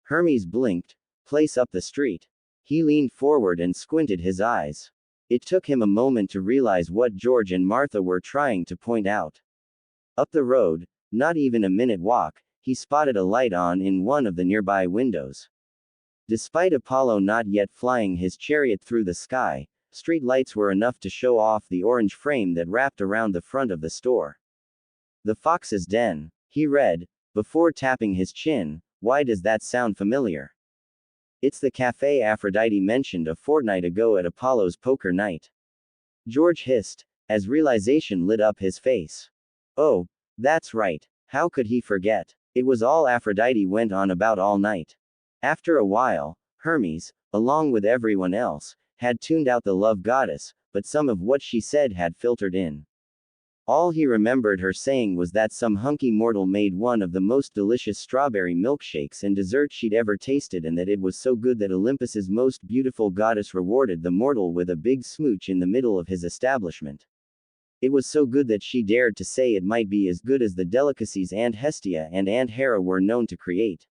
Hermes blinked. Place up the street. He leaned forward and squinted his eyes. It took him a moment to realize what George and Martha were trying to point out. Up the road, not even a minute walk, he spotted a light on in one of the nearby windows. Despite Apollo not yet flying his chariot through the sky, street lights were enough to show off the orange frame that wrapped around the front of the store. The Fox's Den, he read, before tapping his chin. Why does that sound familiar? It's the cafe Aphrodite mentioned a fortnight ago at Apollo's poker night. George hissed, as realization lit up his face. Oh, that's right. How could he forget? It was all Aphrodite went on about all night. After a while, Hermes, along with everyone else, had tuned out the love goddess, but some of what she said had filtered in. All he remembered her saying was that some hunky mortal made one of the most delicious strawberry milkshakes and desserts she'd ever tasted, and that it was so good that Olympus's most beautiful goddess rewarded the mortal with a big smooch in the middle of his establishment. It was so good that she dared to say it might be as good as the delicacies Aunt Hestia and Aunt Hera were known to create.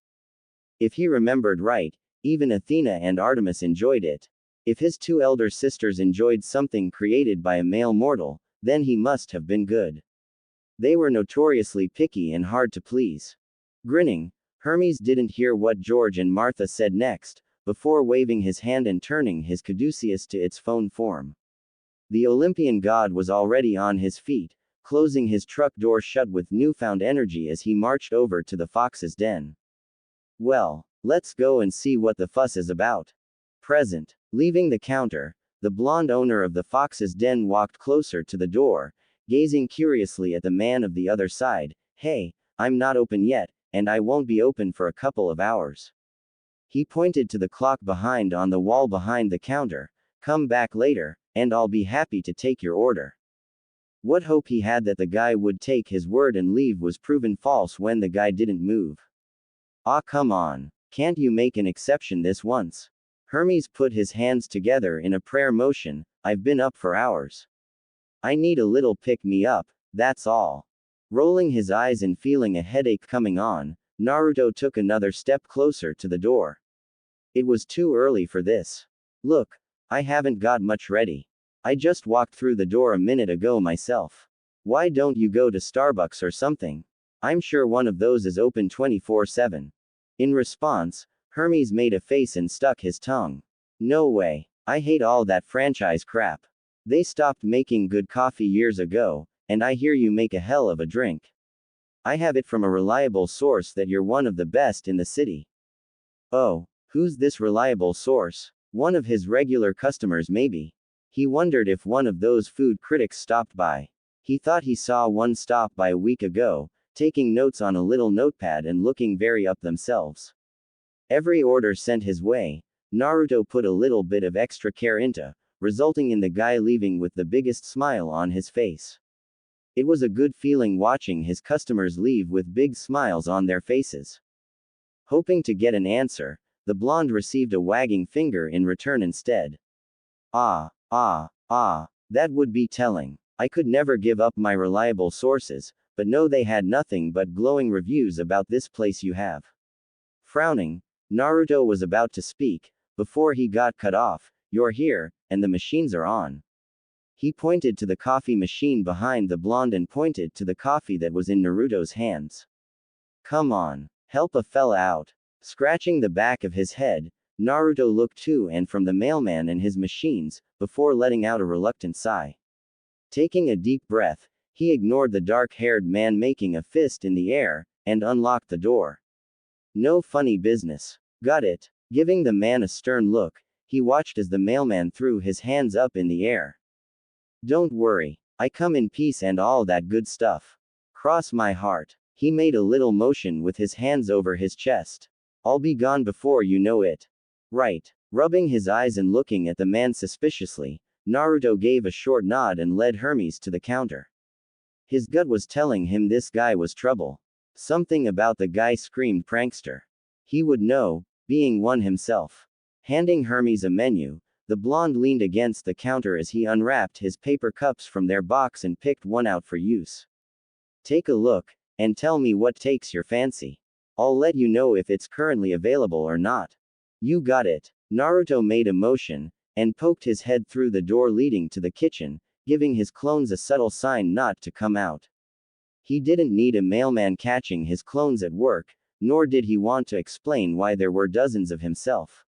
If he remembered right, even Athena and Artemis enjoyed it. If his two elder sisters enjoyed something created by a male mortal, then he must have been good. They were notoriously picky and hard to please. Grinning, Hermes didn't hear what George and Martha said next, before waving his hand and turning his caduceus to its phone form. The Olympian god was already on his feet, closing his truck door shut with newfound energy as he marched over to the Fox's Den. Well, let's go and see what the fuss is about. Present. Leaving the counter, the blonde owner of the Fox's Den walked closer to the door, gazing curiously at the man of the other side. Hey, I'm not open yet, and I won't be open for a couple of hours. He pointed to the clock behind on the wall behind the counter. Come back later, and I'll be happy to take your order. What hope he had that the guy would take his word and leave was proven false when the guy didn't move. Ah, come on. Can't you make an exception this once? Hermes put his hands together in a prayer motion. I've been up for hours. I need a little pick-me-up, that's all. Rolling his eyes and feeling a headache coming on, Naruto took another step closer to the door. It was too early for this. Look, I haven't got much ready. I just walked through the door a minute ago myself. Why don't you go to Starbucks or something? I'm sure one of those is open 24/7. In response, Hermes made a face and stuck his tongue. No way. I hate all that franchise crap. They stopped making good coffee years ago, and I hear you make a hell of a drink. I have it from a reliable source that you're one of the best in the city. Oh, who's this reliable source? One of his regular customers maybe. He wondered if one of those food critics stopped by. He thought he saw one stop by a week ago, taking notes on a little notepad and looking very up themselves. Every order sent his way, Naruto put a little bit of extra care into, resulting in the guy leaving with the biggest smile on his face. It was a good feeling watching his customers leave with big smiles on their faces. Hoping to get an answer, the blonde received a wagging finger in return instead. That would be telling. I could never give up my reliable sources, but no, they had nothing but glowing reviews about this place you have. Frowning, Naruto was about to speak, before he got cut off. You're here, and the machines are on. He pointed to the coffee machine behind the blonde and pointed to the coffee that was in Naruto's hands. Come on, help a fella out. Scratching the back of his head, Naruto looked to and from the mailman and his machines, before letting out a reluctant sigh. Taking a deep breath, he ignored the dark-haired man making a fist in the air, and unlocked the door. No funny business. Got it. Giving the man a stern look, he watched as the mailman threw his hands up in the air. Don't worry. I come in peace and all that good stuff. Cross my heart. He made a little motion with his hands over his chest. I'll be gone before you know it. Right. Rubbing his eyes and looking at the man suspiciously, Naruto gave a short nod and led Hermes to the counter. His gut was telling him this guy was trouble. Something about the guy screamed prankster. He would know, being one himself. Handing Hermes a menu, the blonde leaned against the counter as he unwrapped his paper cups from their box and picked one out for use. Take a look, and tell me what takes your fancy. I'll let you know if it's currently available or not. You got it. Naruto made a motion, and poked his head through the door leading to the kitchen, giving his clones a subtle sign not to come out. He didn't need a mailman catching his clones at work, nor did he want to explain why there were dozens of himself.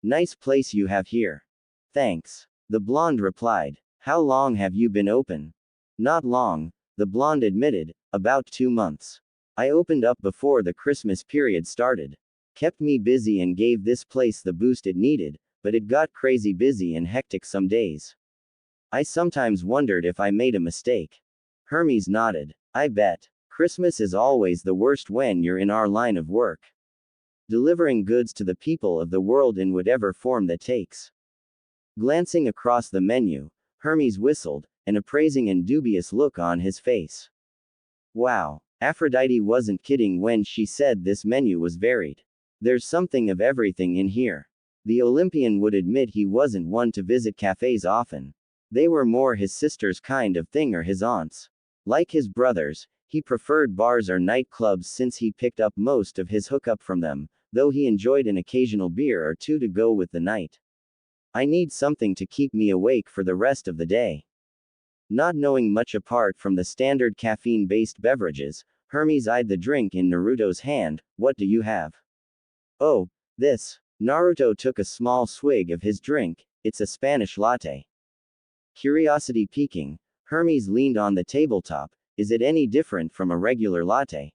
Nice place you have here. Thanks. The blonde replied. How long have you been open? Not long, the blonde admitted, about 2 months. I opened up before the Christmas period started. Kept me busy and gave this place the boost it needed, but it got crazy busy and hectic some days. I sometimes wondered if I made a mistake. Hermes nodded. I bet. Christmas is always the worst when you're in our line of work. Delivering goods to the people of the world in whatever form that takes. Glancing across the menu, Hermes whistled, an appraising and dubious look on his face. Wow, Aphrodite wasn't kidding when she said this menu was varied. There's something of everything in here. The Olympian would admit he wasn't one to visit cafes often. They were more his sister's kind of thing or his aunt's. Like his brothers, he preferred bars or nightclubs since he picked up most of his hookup from them, though he enjoyed an occasional beer or two to go with the night. I need something to keep me awake for the rest of the day. Not knowing much apart from the standard caffeine-based beverages, Hermes eyed the drink in Naruto's hand. What do you have? Oh, this. Naruto took a small swig of his drink. It's a Spanish latte. Curiosity piquing, Hermes leaned on the tabletop. Is it any different from a regular latte?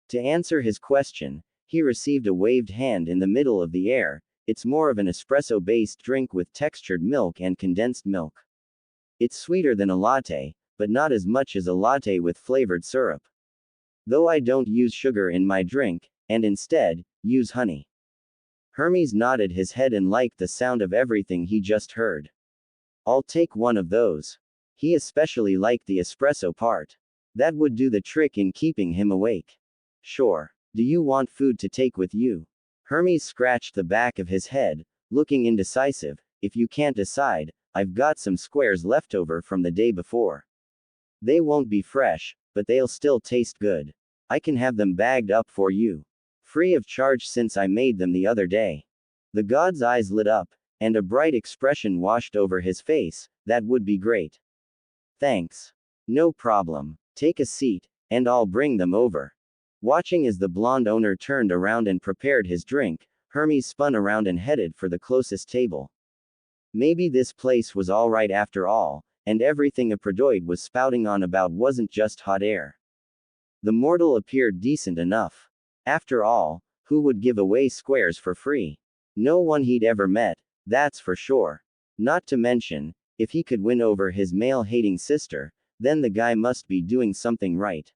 To answer his question, he received a waved hand in the middle of the air. It's more of an espresso-based drink with textured milk and condensed milk. It's sweeter than a latte, but not as much as a latte with flavored syrup. Though I don't use sugar in my drink, and instead, use honey. Hermes nodded his head and liked the sound of everything he just heard. I'll take one of those. He especially liked the espresso part. That would do the trick in keeping him awake. Sure. Do you want food to take with you? Hermes scratched the back of his head, looking indecisive. If you can't decide, I've got some squares left over from the day before. They won't be fresh, but they'll still taste good. I can have them bagged up for you. Free of charge since I made them the other day. The god's eyes lit up, and a bright expression washed over his face. That would be great. Thanks. No problem. Take a seat, and I'll bring them over. Watching as the blonde owner turned around and prepared his drink, Hermes spun around and headed for the closest table. Maybe this place was alright after all, and everything Aphrodite was spouting on about wasn't just hot air. The mortal appeared decent enough. After all, who would give away squares for free? No one he'd ever met, that's for sure. Not to mention, if he could win over his male-hating sister, then the guy must be doing something right.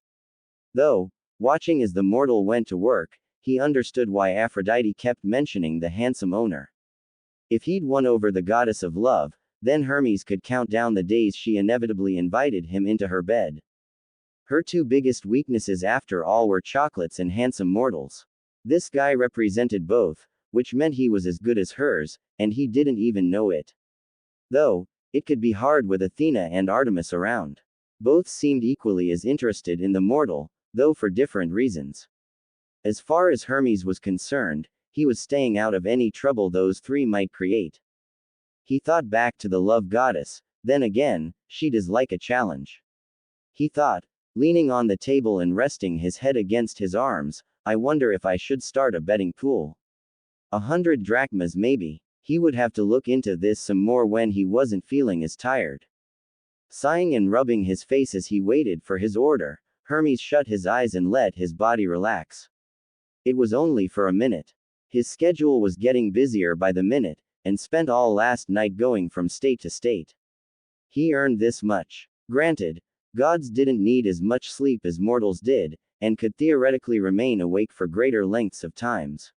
Though, watching as the mortal went to work, he understood why Aphrodite kept mentioning the handsome owner. If he'd won over the goddess of love, then Hermes could count down the days she inevitably invited him into her bed. Her two biggest weaknesses after all were chocolates and handsome mortals. This guy represented both, which meant he was as good as hers, and he didn't even know it. Though, it could be hard with Athena and Artemis around. Both seemed equally as interested in the mortal, though for different reasons. As far as Hermes was concerned, he was staying out of any trouble those three might create. He thought back to the love goddess, then again, she'd like a challenge. He thought, leaning on the table and resting his head against his arms, I wonder if I should start a betting pool. 100 drachmas maybe. He would have to look into this some more when he wasn't feeling as tired. Sighing and rubbing his face as he waited for his order, Hermes shut his eyes and let his body relax. It was only for a minute. His schedule was getting busier by the minute, and spent all last night going from state to state. He earned this much. Granted, gods didn't need as much sleep as mortals did, and could theoretically remain awake for greater lengths of times.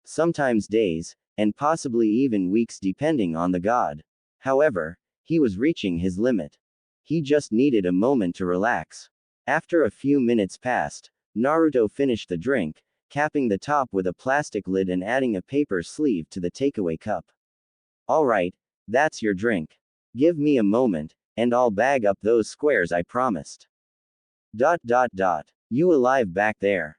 Sometimes days, and possibly even weeks depending on the god. However, he was reaching his limit. He just needed a moment to relax. After a few minutes passed, Naruto finished the drink, capping the top with a plastic lid and adding a paper sleeve to the takeaway cup. Alright, that's your drink. Give me a moment, and I'll bag up those squares I promised. ... You alive back there?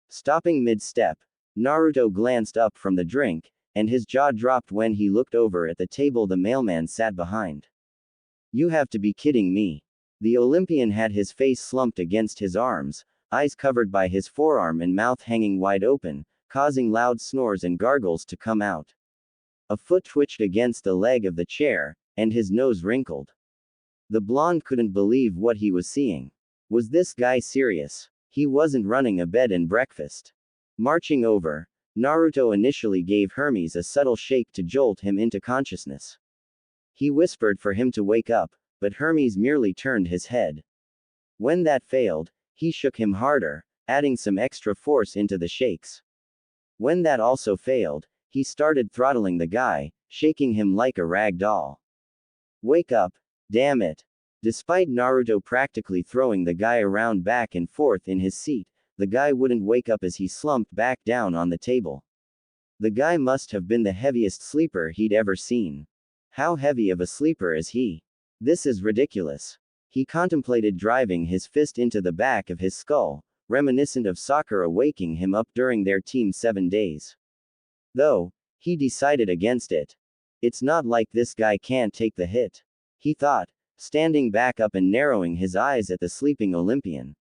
Stopping mid-step, Naruto glanced up from the drink, and his jaw dropped when he looked over at the table the mailman sat behind. You have to be kidding me. The Olympian had his face slumped against his arms, eyes covered by his forearm and mouth hanging wide open, causing loud snores and gargles to come out. A foot twitched against the leg of the chair, and his nose wrinkled. The blonde couldn't believe what he was seeing. Was this guy serious? He wasn't running a bed and breakfast. Marching over, Naruto initially gave Hermes a subtle shake to jolt him into consciousness. He whispered for him to wake up, but Hermes merely turned his head. When that failed, he shook him harder, adding some extra force into the shakes. When that also failed, he started throttling the guy, shaking him like a rag doll. Wake up, damn it. Despite Naruto practically throwing the guy around back and forth in his seat, the guy wouldn't wake up as he slumped back down on the table. The guy must have been the heaviest sleeper he'd ever seen. How heavy of a sleeper is he? This is ridiculous. He contemplated driving his fist into the back of his skull, reminiscent of Sakura waking him up during their Team 7 days. Though, he decided against it. It's not like this guy can't take the hit, he thought, standing back up and narrowing his eyes at the sleeping Olympian.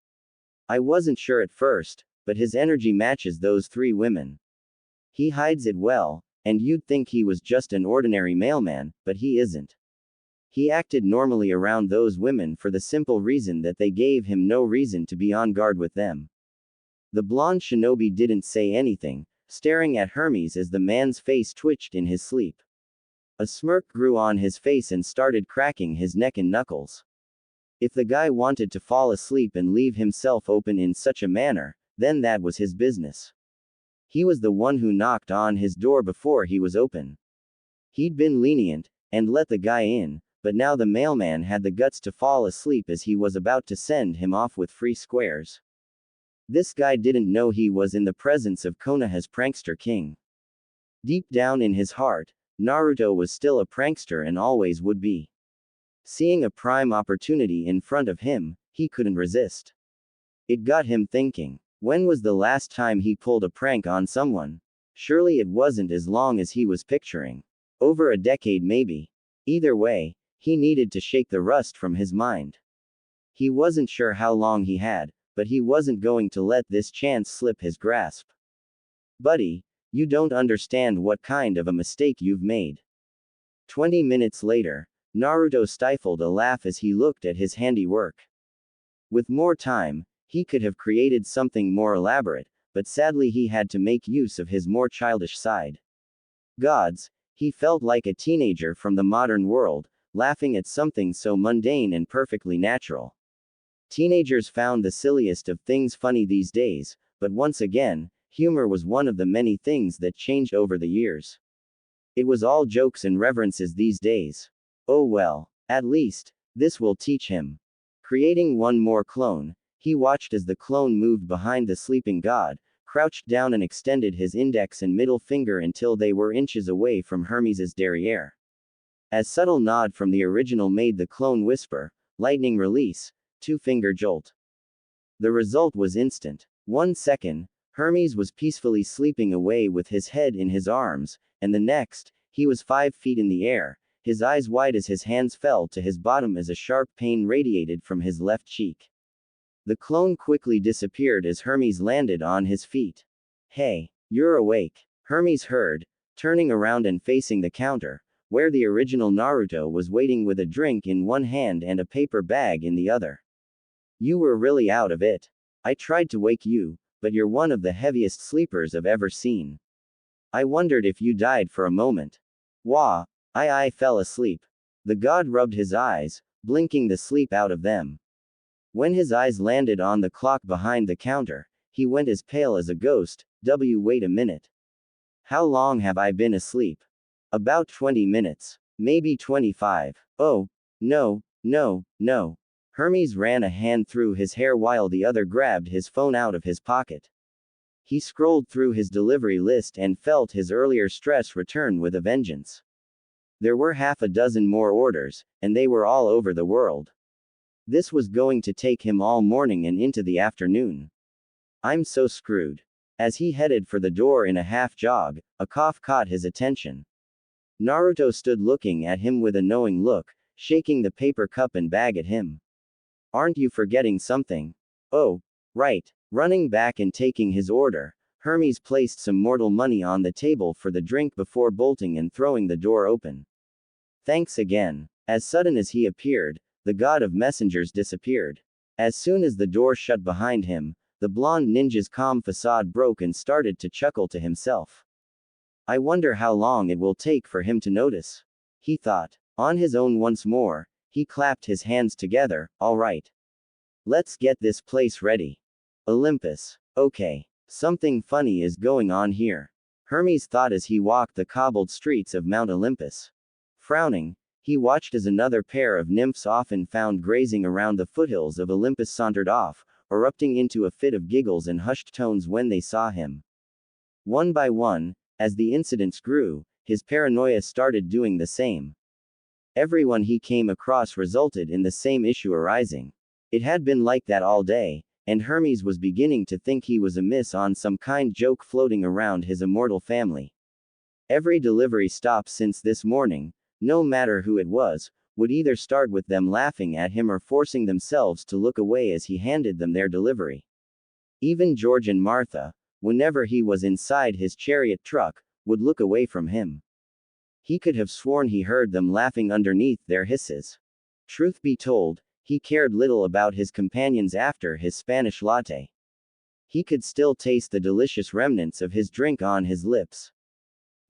I wasn't sure at first, but his energy matches those three women. He hides it well, and you'd think he was just an ordinary mailman, but he isn't. He acted normally around those women for the simple reason that they gave him no reason to be on guard with them. The blonde shinobi didn't say anything, staring at Hermes as the man's face twitched in his sleep. A smirk grew on his face and started cracking his neck and knuckles. If the guy wanted to fall asleep and leave himself open in such a manner, then that was his business. He was the one who knocked on his door before he was open. He'd been lenient, and let the guy in, but now the mailman had the guts to fall asleep as he was about to send him off with free squares. This guy didn't know he was in the presence of Konoha's prankster king. Deep down in his heart, Naruto was still a prankster and always would be. Seeing a prime opportunity in front of him, he couldn't resist. It got him thinking. When was the last time he pulled a prank on someone? Surely it wasn't as long as he was picturing. Over a decade maybe. Either way, he needed to shake the rust from his mind. He wasn't sure how long he had, but he wasn't going to let this chance slip his grasp. Buddy, you don't understand what kind of a mistake you've made. 20 minutes later, Naruto stifled a laugh as he looked at his handiwork. With more time, he could have created something more elaborate, but sadly he had to make use of his more childish side. Gods, he felt like a teenager from the modern world, laughing at something so mundane and perfectly natural. Teenagers found the silliest of things funny these days, but once again, humor was one of the many things that changed over the years. It was all jokes and reverences these days. Oh well, at least, this will teach him. Creating one more clone, he watched as the clone moved behind the sleeping god, crouched down and extended his index and middle finger until they were inches away from Hermes's derriere. A subtle nod from the original made the clone whisper, "Lightning release, two-finger jolt." The result was instant. 1 second, Hermes was peacefully sleeping away with his head in his arms, and the next, he was 5 feet in the air, his eyes wide as his hands fell to his bottom as a sharp pain radiated from his left cheek. The clone quickly disappeared as Hermes landed on his feet. "Hey, you're awake," Hermes heard, turning around and facing the counter, where the original Naruto was waiting with a drink in one hand and a paper bag in the other. "You were really out of it. I tried to wake you, but you're one of the heaviest sleepers I've ever seen. I wondered if you died for a moment." "Wah, I fell asleep." The god rubbed his eyes, blinking the sleep out of them. When his eyes landed on the clock behind the counter, he went as pale as a ghost. Wait a minute. How long have I been asleep? About 20 minutes. Maybe 25. Oh, no. Hermes ran a hand through his hair while the other grabbed his phone out of his pocket. He scrolled through his delivery list and felt his earlier stress return with a vengeance. There were half a dozen more orders, and they were all over the world. This was going to take him all morning and into the afternoon. I'm so screwed. As he headed for the door in a half jog, a cough caught his attention. Naruto stood looking at him with a knowing look, shaking the paper cup and bag at him. "Aren't you forgetting something?" "Oh, right." Running back and taking his order, Hermes placed some mortal money on the table for the drink before bolting and throwing the door open. "Thanks again." As sudden as he appeared, the god of messengers disappeared. As soon as the door shut behind him, the blonde ninja's calm facade broke and started to chuckle to himself. "I wonder how long it will take for him to notice," he thought. On his own once more, he clapped his hands together. "All right. Let's get this place ready. Olympus. Okay. Something funny is going on here," Hermes thought as he walked the cobbled streets of Mount Olympus. Frowning, he watched as another pair of nymphs often found grazing around the foothills of Olympus sauntered off, erupting into a fit of giggles and hushed tones when they saw him. One by one, as the incidents grew, his paranoia started doing the same. Everyone he came across resulted in the same issue arising. It had been like that all day, and Hermes was beginning to think he was amiss on some kind joke floating around his immortal family. Every delivery stop since this morning, no matter who it was, would either start with them laughing at him or forcing themselves to look away as he handed them their delivery. Even George and Martha, whenever he was inside his chariot truck, would look away from him. He could have sworn he heard them laughing underneath their hisses. Truth be told, he cared little about his companions after his Spanish latte. He could still taste the delicious remnants of his drink on his lips.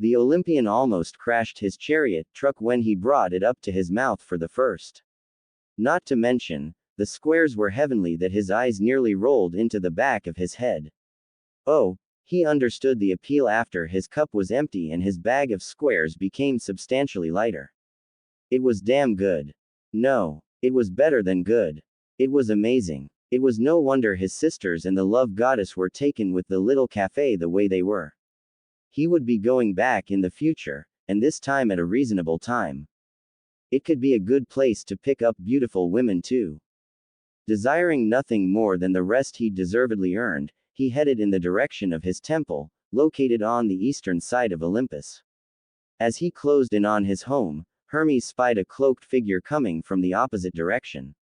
The Olympian almost crashed his chariot truck when he brought it up to his mouth for the first. Not to mention, the squares were heavenly that his eyes nearly rolled into the back of his head. Oh, he understood the appeal after his cup was empty and his bag of squares became substantially lighter. It was damn good. No, it was better than good. It was amazing. It was no wonder his sisters and the love goddess were taken with the little cafe the way they were. He would be going back in the future, and this time at a reasonable time. It could be a good place to pick up beautiful women too. Desiring nothing more than the rest he'd deservedly earned, he headed in the direction of his temple, located on the eastern side of Olympus. As he closed in on his home, Hermes spied a cloaked figure coming from the opposite direction.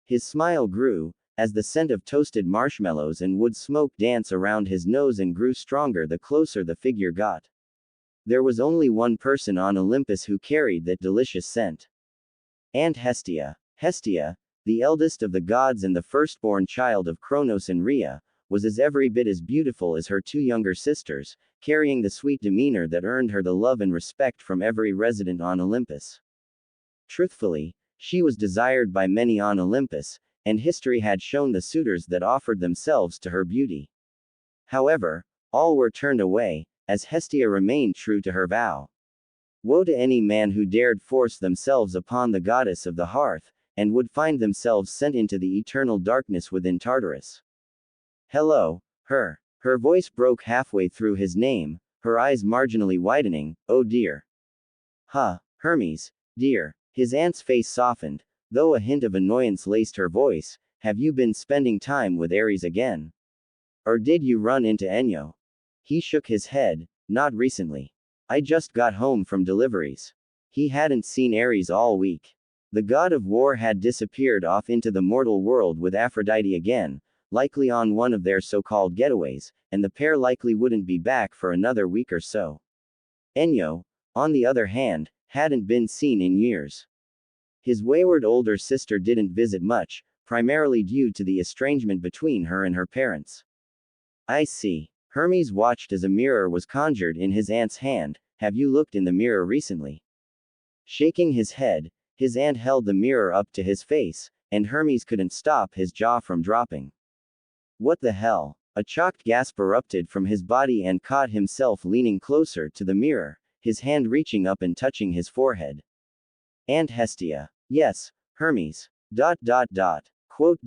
His smile grew, as the scent of toasted marshmallows and wood smoke danced around his nose and grew stronger the closer the figure got. There was only one person on Olympus who carried that delicious scent. Aunt Hestia. Hestia, the eldest of the gods and the firstborn child of Kronos and Rhea, was every bit as beautiful as her two younger sisters, carrying the sweet demeanor that earned her the love and respect from every resident on Olympus. Truthfully, she was desired by many on Olympus, and history had shown the suitors that offered themselves to her beauty. However, all were turned away, as Hestia remained true to her vow. Woe to any man who dared force themselves upon the goddess of the hearth, and would find themselves sent into the eternal darkness within Tartarus. Hello, her. Her voice broke halfway through his name, her eyes marginally widening. Oh dear. Hermes, dear. His aunt's face softened, though a hint of annoyance laced her voice. Have you been spending time with Ares again? Or did you run into Enyo? He shook his head. Not recently. I just got home from deliveries. He hadn't seen Ares all week. The god of war had disappeared off into the mortal world with Aphrodite again, likely on one of their so-called getaways, and the pair likely wouldn't be back for another week or so. Enyo, on the other hand, hadn't been seen in years. His wayward older sister didn't visit much, primarily due to the estrangement between her and her parents. I see. Hermes watched as a mirror was conjured in his aunt's hand. Have you looked in the mirror recently? Shaking his head, his aunt held the mirror up to his face, and Hermes couldn't stop his jaw from dropping. What the hell? A shocked gasp erupted from his body and caught himself leaning closer to the mirror, his hand reaching up and touching his forehead. Aunt Hestia. Yes, Hermes. Quote.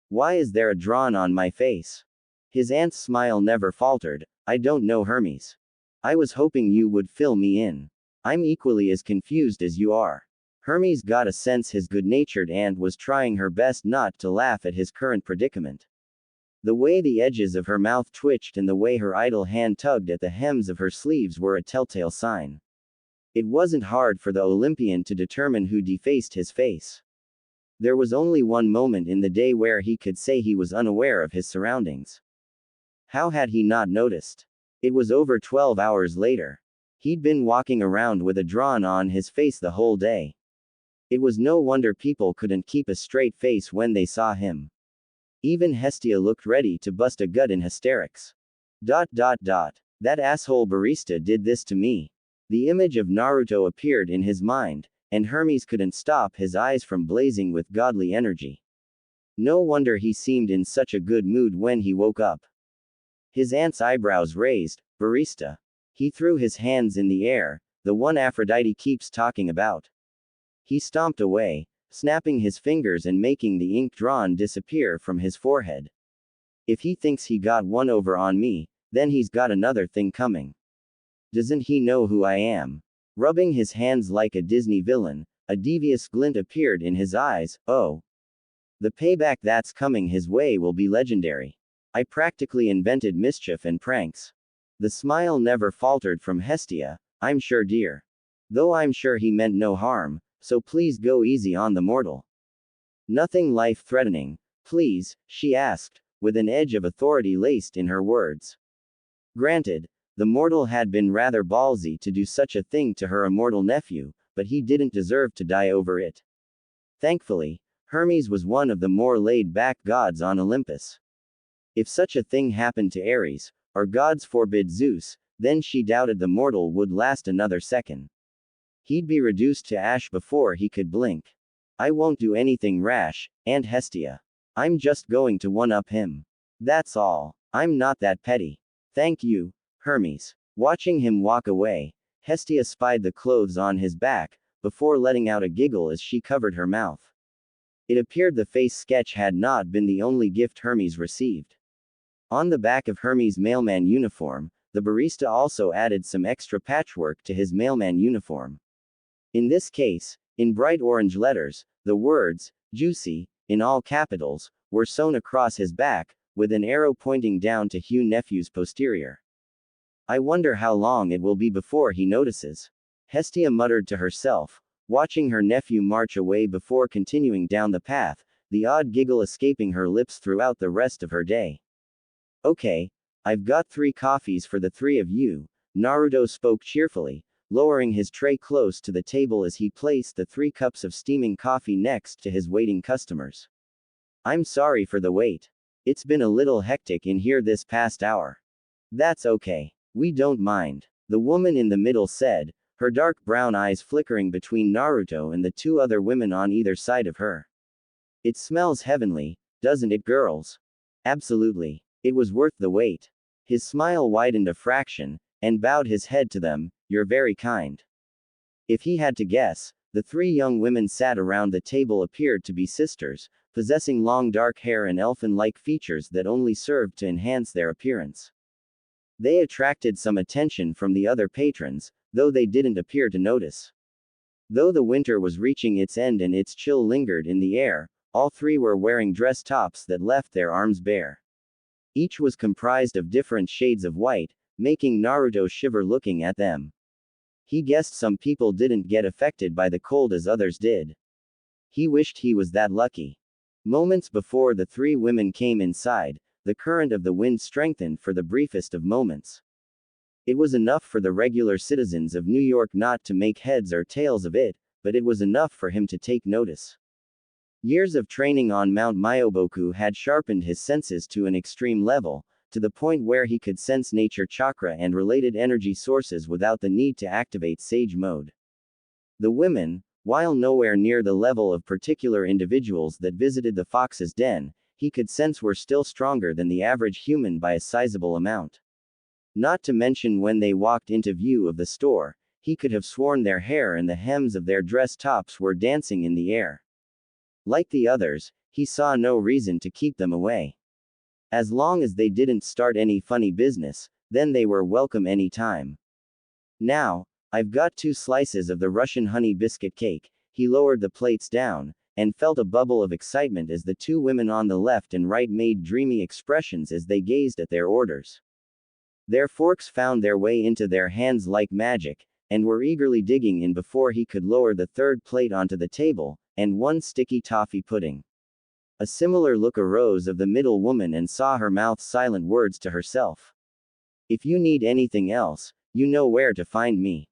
Why is there a drawn on my face? His aunt's smile never faltered. I don't know, Hermes. I was hoping you would fill me in. I'm equally as confused as you are. Hermes got a sense his good-natured aunt was trying her best not to laugh at his current predicament. The way the edges of her mouth twitched and the way her idle hand tugged at the hems of her sleeves were a telltale sign. It wasn't hard for the Olympian to determine who defaced his face. There was only one moment in the day where he could say he was unaware of his surroundings. How had he not noticed? It was over 12 hours later. He'd been walking around with a drawn on his face the whole day. It was no wonder people couldn't keep a straight face when they saw him. Even Hestia looked ready to bust a gut in hysterics. That asshole barista did this to me. The image of Naruto appeared in his mind, and Hermes couldn't stop his eyes from blazing with godly energy. No wonder he seemed in such a good mood when he woke up. His aunt's eyebrows raised. Barista. He threw his hands in the air, the one Aphrodite keeps talking about. He stomped away, snapping his fingers and making the ink drawn disappear from his forehead. If he thinks he got one over on me, then he's got another thing coming. Doesn't he know who I am? Rubbing his hands like a Disney villain, a devious glint appeared in his eyes. Oh. The payback that's coming his way will be legendary. I practically invented mischief and pranks. The smile never faltered from Hestia. I'm sure, dear. Though I'm sure he meant no harm, so please go easy on the mortal. Nothing life-threatening, please, she asked, with an edge of authority laced in her words. Granted, the mortal had been rather ballsy to do such a thing to her immortal nephew, but he didn't deserve to die over it. Thankfully, Hermes was one of the more laid-back gods on Olympus. If such a thing happened to Ares, or gods forbid Zeus, then she doubted the mortal would last another second. He'd be reduced to ash before he could blink. I won't do anything rash, Aunt Hestia. I'm just going to one-up him. That's all. I'm not that petty. Thank you, Hermes. Watching him walk away, Hestia spied the clothes on his back, before letting out a giggle as she covered her mouth. It appeared the face sketch had not been the only gift Hermes received. On the back of Hermes' mailman uniform, the barista also added some extra patchwork to his mailman uniform. In this case, in bright orange letters, the words, "Juicy," in all capitals, were sewn across his back, with an arrow pointing down to Hugh Nephew's posterior. I wonder how long it will be before he notices. Hestia muttered to herself, watching her nephew march away before continuing down the path, the odd giggle escaping her lips throughout the rest of her day. Okay, I've got 3 coffees for the 3 of you, Naruto spoke cheerfully, lowering his tray close to the table as he placed the 3 cups of steaming coffee next to his waiting customers. I'm sorry for the wait. It's been a little hectic in here this past hour. That's okay. We don't mind, the woman in the middle said, her dark brown eyes flickering between Naruto and the 2 other women on either side of her. It smells heavenly, doesn't it, girls? Absolutely. It was worth the wait. His smile widened a fraction, and bowed his head to them. You're very kind. If he had to guess, the 3 young women sat around the table appeared to be sisters, possessing long dark hair and elfin-like features that only served to enhance their appearance. They attracted some attention from the other patrons, though they didn't appear to notice. Though the winter was reaching its end and its chill lingered in the air, all 3 were wearing dress tops that left their arms bare. Each was comprised of different shades of white, making Naruto shiver looking at them. He guessed some people didn't get affected by the cold as others did. He wished he was that lucky. Moments before the 3 women came inside, the current of the wind strengthened for the briefest of moments. It was enough for the regular citizens of New York not to make heads or tails of it, but it was enough for him to take notice. Years of training on Mount Myoboku had sharpened his senses to an extreme level, to the point where he could sense nature chakra and related energy sources without the need to activate Sage mode. The women, while nowhere near the level of particular individuals that visited the fox's den, he could sense were still stronger than the average human by a sizable amount. Not to mention when they walked into view of the store, he could have sworn their hair and the hems of their dress tops were dancing in the air. Like the others, he saw no reason to keep them away. As long as they didn't start any funny business, then they were welcome any time. Now, I've got 2 slices of the Russian honey biscuit cake. He lowered the plates down, and felt a bubble of excitement as the 2 women on the left and right made dreamy expressions as they gazed at their orders. Their forks found their way into their hands like magic, and were eagerly digging in before he could lower the 3rd plate onto the table, and 1 sticky toffee pudding. A similar look arose of the middle woman and saw her mouth silent words to herself. If you need anything else, you know where to find me.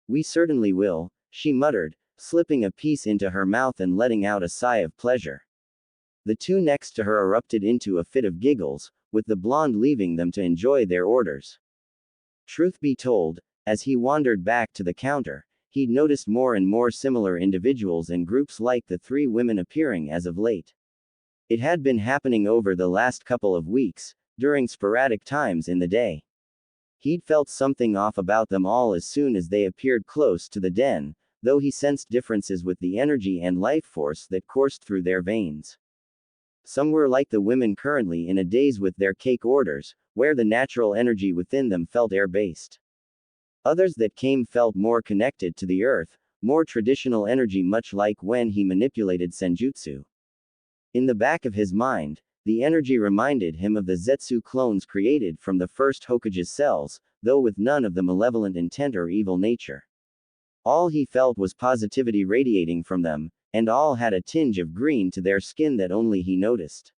We certainly will, she muttered, slipping a piece into her mouth and letting out a sigh of pleasure. The 2 next to her erupted into a fit of giggles, with the blonde leaving them to enjoy their orders. Truth be told, as he wandered back to the counter, he'd noticed more and more similar individuals and groups like the 3 women appearing as of late. It had been happening over the last couple of weeks, during sporadic times in the day. He'd felt something off about them all as soon as they appeared close to the den, though he sensed differences with the energy and life force that coursed through their veins. Some were like the women currently in a daze with their cake orders, where the natural energy within them felt air-based. Others that came felt more connected to the earth, more traditional energy, much like when he manipulated senjutsu. In the back of his mind, the energy reminded him of the Zetsu clones created from the first Hokage's cells, though with none of the malevolent intent or evil nature. All he felt was positivity radiating from them, and all had a tinge of green to their skin that only he noticed.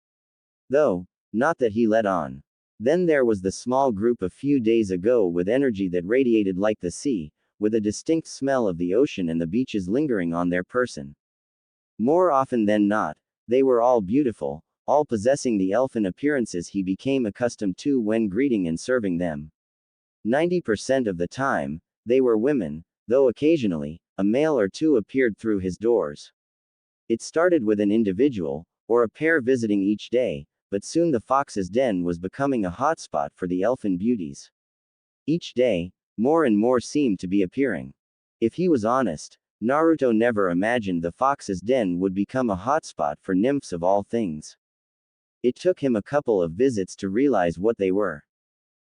Though, not that he let on. Then there was the small group a few days ago with energy that radiated like the sea, with a distinct smell of the ocean and the beaches lingering on their person. More often than not, they were all beautiful, all possessing the elfin appearances he became accustomed to when greeting and serving them. 90% of the time, they were women, though occasionally, a male or 2 appeared through his doors. It started with an individual, or a pair visiting each day, but soon the fox's den was becoming a hotspot for the elfin beauties. Each day, more and more seemed to be appearing. If he was honest, Naruto never imagined the fox's den would become a hotspot for nymphs of all things. It took him a couple of visits to realize what they were.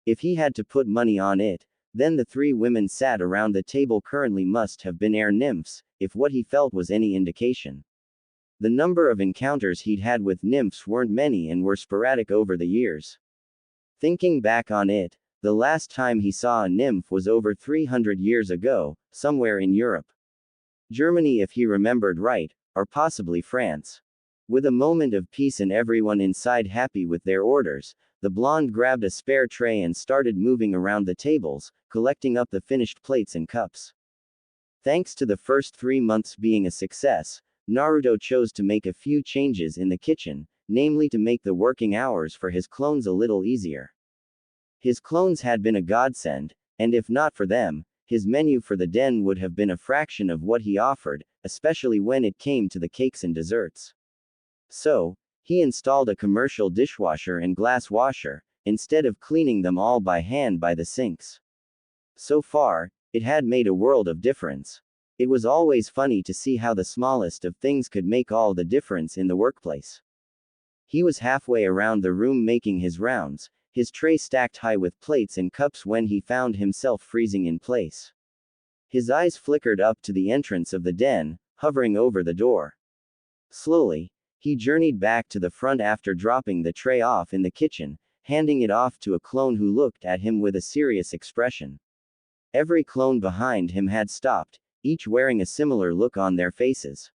If he had to put money on it, then the three women sat around the table currently must have been air nymphs, if what he felt was any indication. The number of encounters he'd had with nymphs weren't many and were sporadic over the years. Thinking back on it, the last time he saw a nymph was over 300 years ago, somewhere in Europe. Germany if he remembered right, or possibly France. With a moment of peace and everyone inside happy with their orders, the blonde grabbed a spare tray and started moving around the tables, collecting up the finished plates and cups. Thanks to the first 3 months being a success, Naruto chose to make a few changes in the kitchen, namely to make the working hours for his clones a little easier. His clones had been a godsend, and if not for them, his menu for the den would have been a fraction of what he offered, especially when it came to the cakes and desserts. So, he installed a commercial dishwasher and glass washer, instead of cleaning them all by hand by the sinks. So far, it had made a world of difference. It was always funny to see how the smallest of things could make all the difference in the workplace. He was halfway around the room making his rounds, his tray stacked high with plates and cups when he found himself freezing in place. His eyes flickered up to the entrance of the den, hovering over the door. Slowly, he journeyed back to the front after dropping the tray off in the kitchen, handing it off to a clone who looked at him with a serious expression. Every clone behind him had stopped, each wearing a similar look on their faces.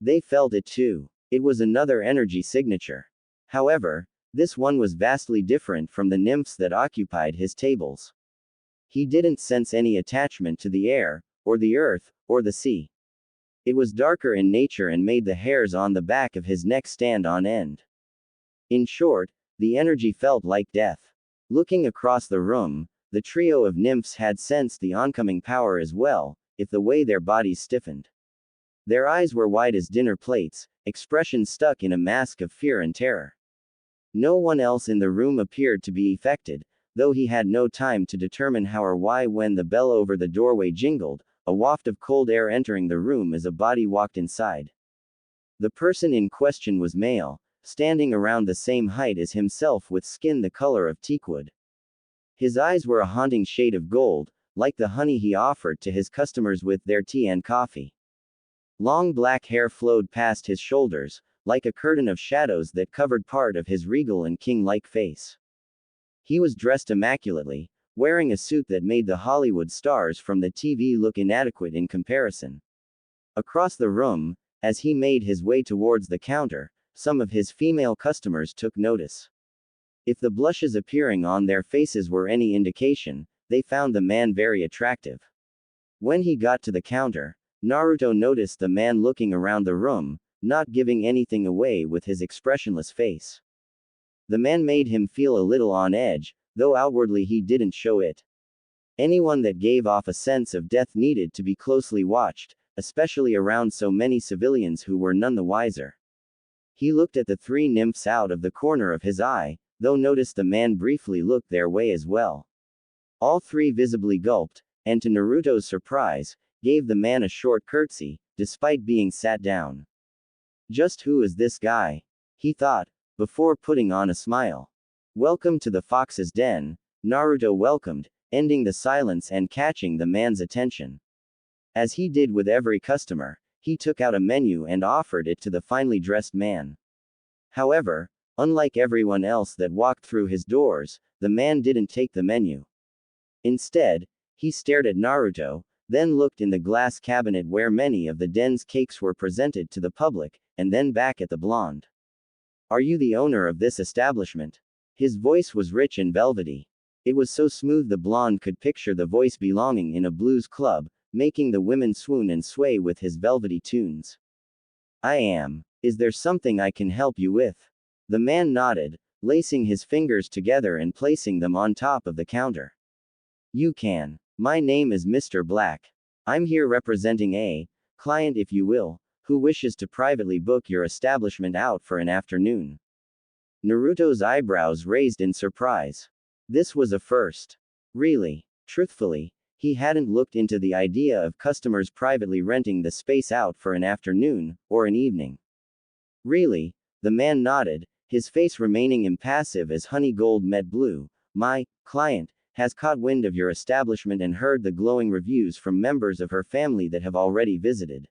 They felt it too. It was another energy signature. However, this one was vastly different from the nymphs that occupied his tables. He didn't sense any attachment to the air, or the earth, or the sea. It was darker in nature and made the hairs on the back of his neck stand on end. In short, the energy felt like death. Looking across the room, the trio of nymphs had sensed the oncoming power as well, if the way their bodies stiffened. Their eyes were wide as dinner plates, expressions stuck in a mask of fear and terror. No one else in the room appeared to be affected, though he had no time to determine how or why when the bell over the doorway jingled, a waft of cold air entering the room as a body walked inside. The person in question was male, standing around the same height as himself with skin the color of teakwood. His eyes were a haunting shade of gold, like the honey he offered to his customers with their tea and coffee. Long black hair flowed past his shoulders, like a curtain of shadows that covered part of his regal and king-like face. He was dressed immaculately, wearing a suit that made the Hollywood stars from the TV look inadequate in comparison. Across the room, as he made his way towards the counter, some of his female customers took notice. If the blushes appearing on their faces were any indication, they found the man very attractive. When he got to the counter, Naruto noticed the man looking around the room, not giving anything away with his expressionless face. The man made him feel a little on edge, though outwardly he didn't show it. Anyone that gave off a sense of death needed to be closely watched, especially around so many civilians who were none the wiser. He looked at the three nymphs out of the corner of his eye, though noticed the man briefly looked their way as well. All three visibly gulped, and to Naruto's surprise, gave the man a short curtsy, despite being sat down. Just who is this guy? He thought, before putting on a smile. Welcome to the Fox's Den, Naruto welcomed, ending the silence and catching the man's attention. As he did with every customer, he took out a menu and offered it to the finely dressed man. However, unlike everyone else that walked through his doors, the man didn't take the menu. Instead, he stared at Naruto, then looked in the glass cabinet where many of the den's cakes were presented to the public, and then back at the blonde. Are you the owner of this establishment? His voice was rich and velvety. It was so smooth the blonde could picture the voice belonging in a blues club, making the women swoon and sway with his velvety tunes. I am. Is there something I can help you with? The man nodded, lacing his fingers together and placing them on top of the counter. You can. My name is Mr. Black. I'm here representing a client, if you will, who wishes to privately book your establishment out for an afternoon. Naruto's eyebrows raised in surprise. This was a first. Really? Truthfully, he hadn't looked into the idea of customers privately renting the space out for an afternoon, or an evening. Really? The man nodded, his face remaining impassive as honey gold met blue, My client has caught wind of your establishment and heard the glowing reviews from members of her family that have already visited.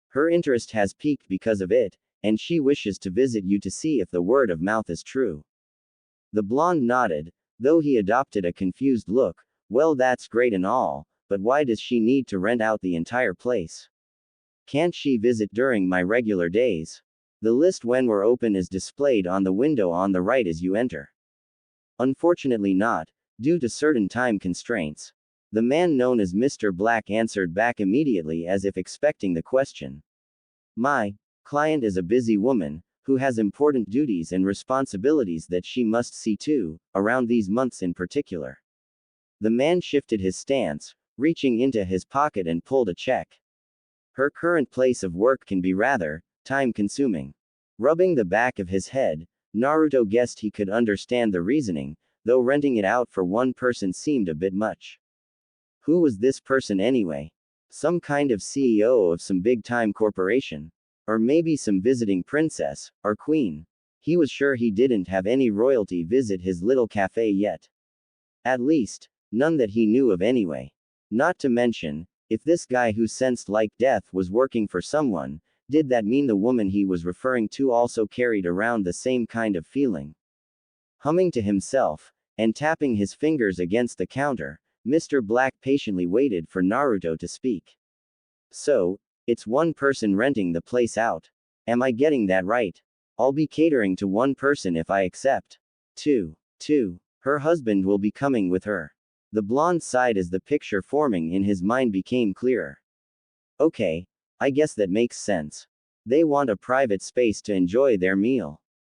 Her interest has piqued because of it, and she wishes to visit you to see if the word of mouth is true. The blonde nodded, though he adopted a confused look. Well, that's great and all, but why does she need to rent out the entire place? Can't she visit during my regular days? The list when we're open is displayed on the window on the right as you enter. Unfortunately not, due to certain time constraints. The man known as Mr. Black answered back immediately as if expecting the question. My client is a busy woman, who has important duties and responsibilities that she must see to, around these months in particular. The man shifted his stance, reaching into his pocket and pulled a check. Her current place of work can be rather time-consuming. Rubbing the back of his head, Naruto guessed he could understand the reasoning, though renting it out for one person seemed a bit much. Who was this person anyway? Some kind of CEO of some big-time corporation? Or maybe some visiting princess, or queen? He was sure he didn't have any royalty visit his little cafe yet. At least, none that he knew of anyway. Not to mention, if this guy who sensed like death was working for someone, did that mean the woman he was referring to also carried around the same kind of feeling? Humming to himself, and tapping his fingers against the counter, Mr. Black patiently waited for Naruto to speak. So, it's one person renting the place out. Am I getting that right? I'll be catering to one person if I accept. 2. Her husband will be coming with her. The blonde sighed as the picture forming in his mind became clearer. Okay, I guess that makes sense. They want a private space to enjoy their meal.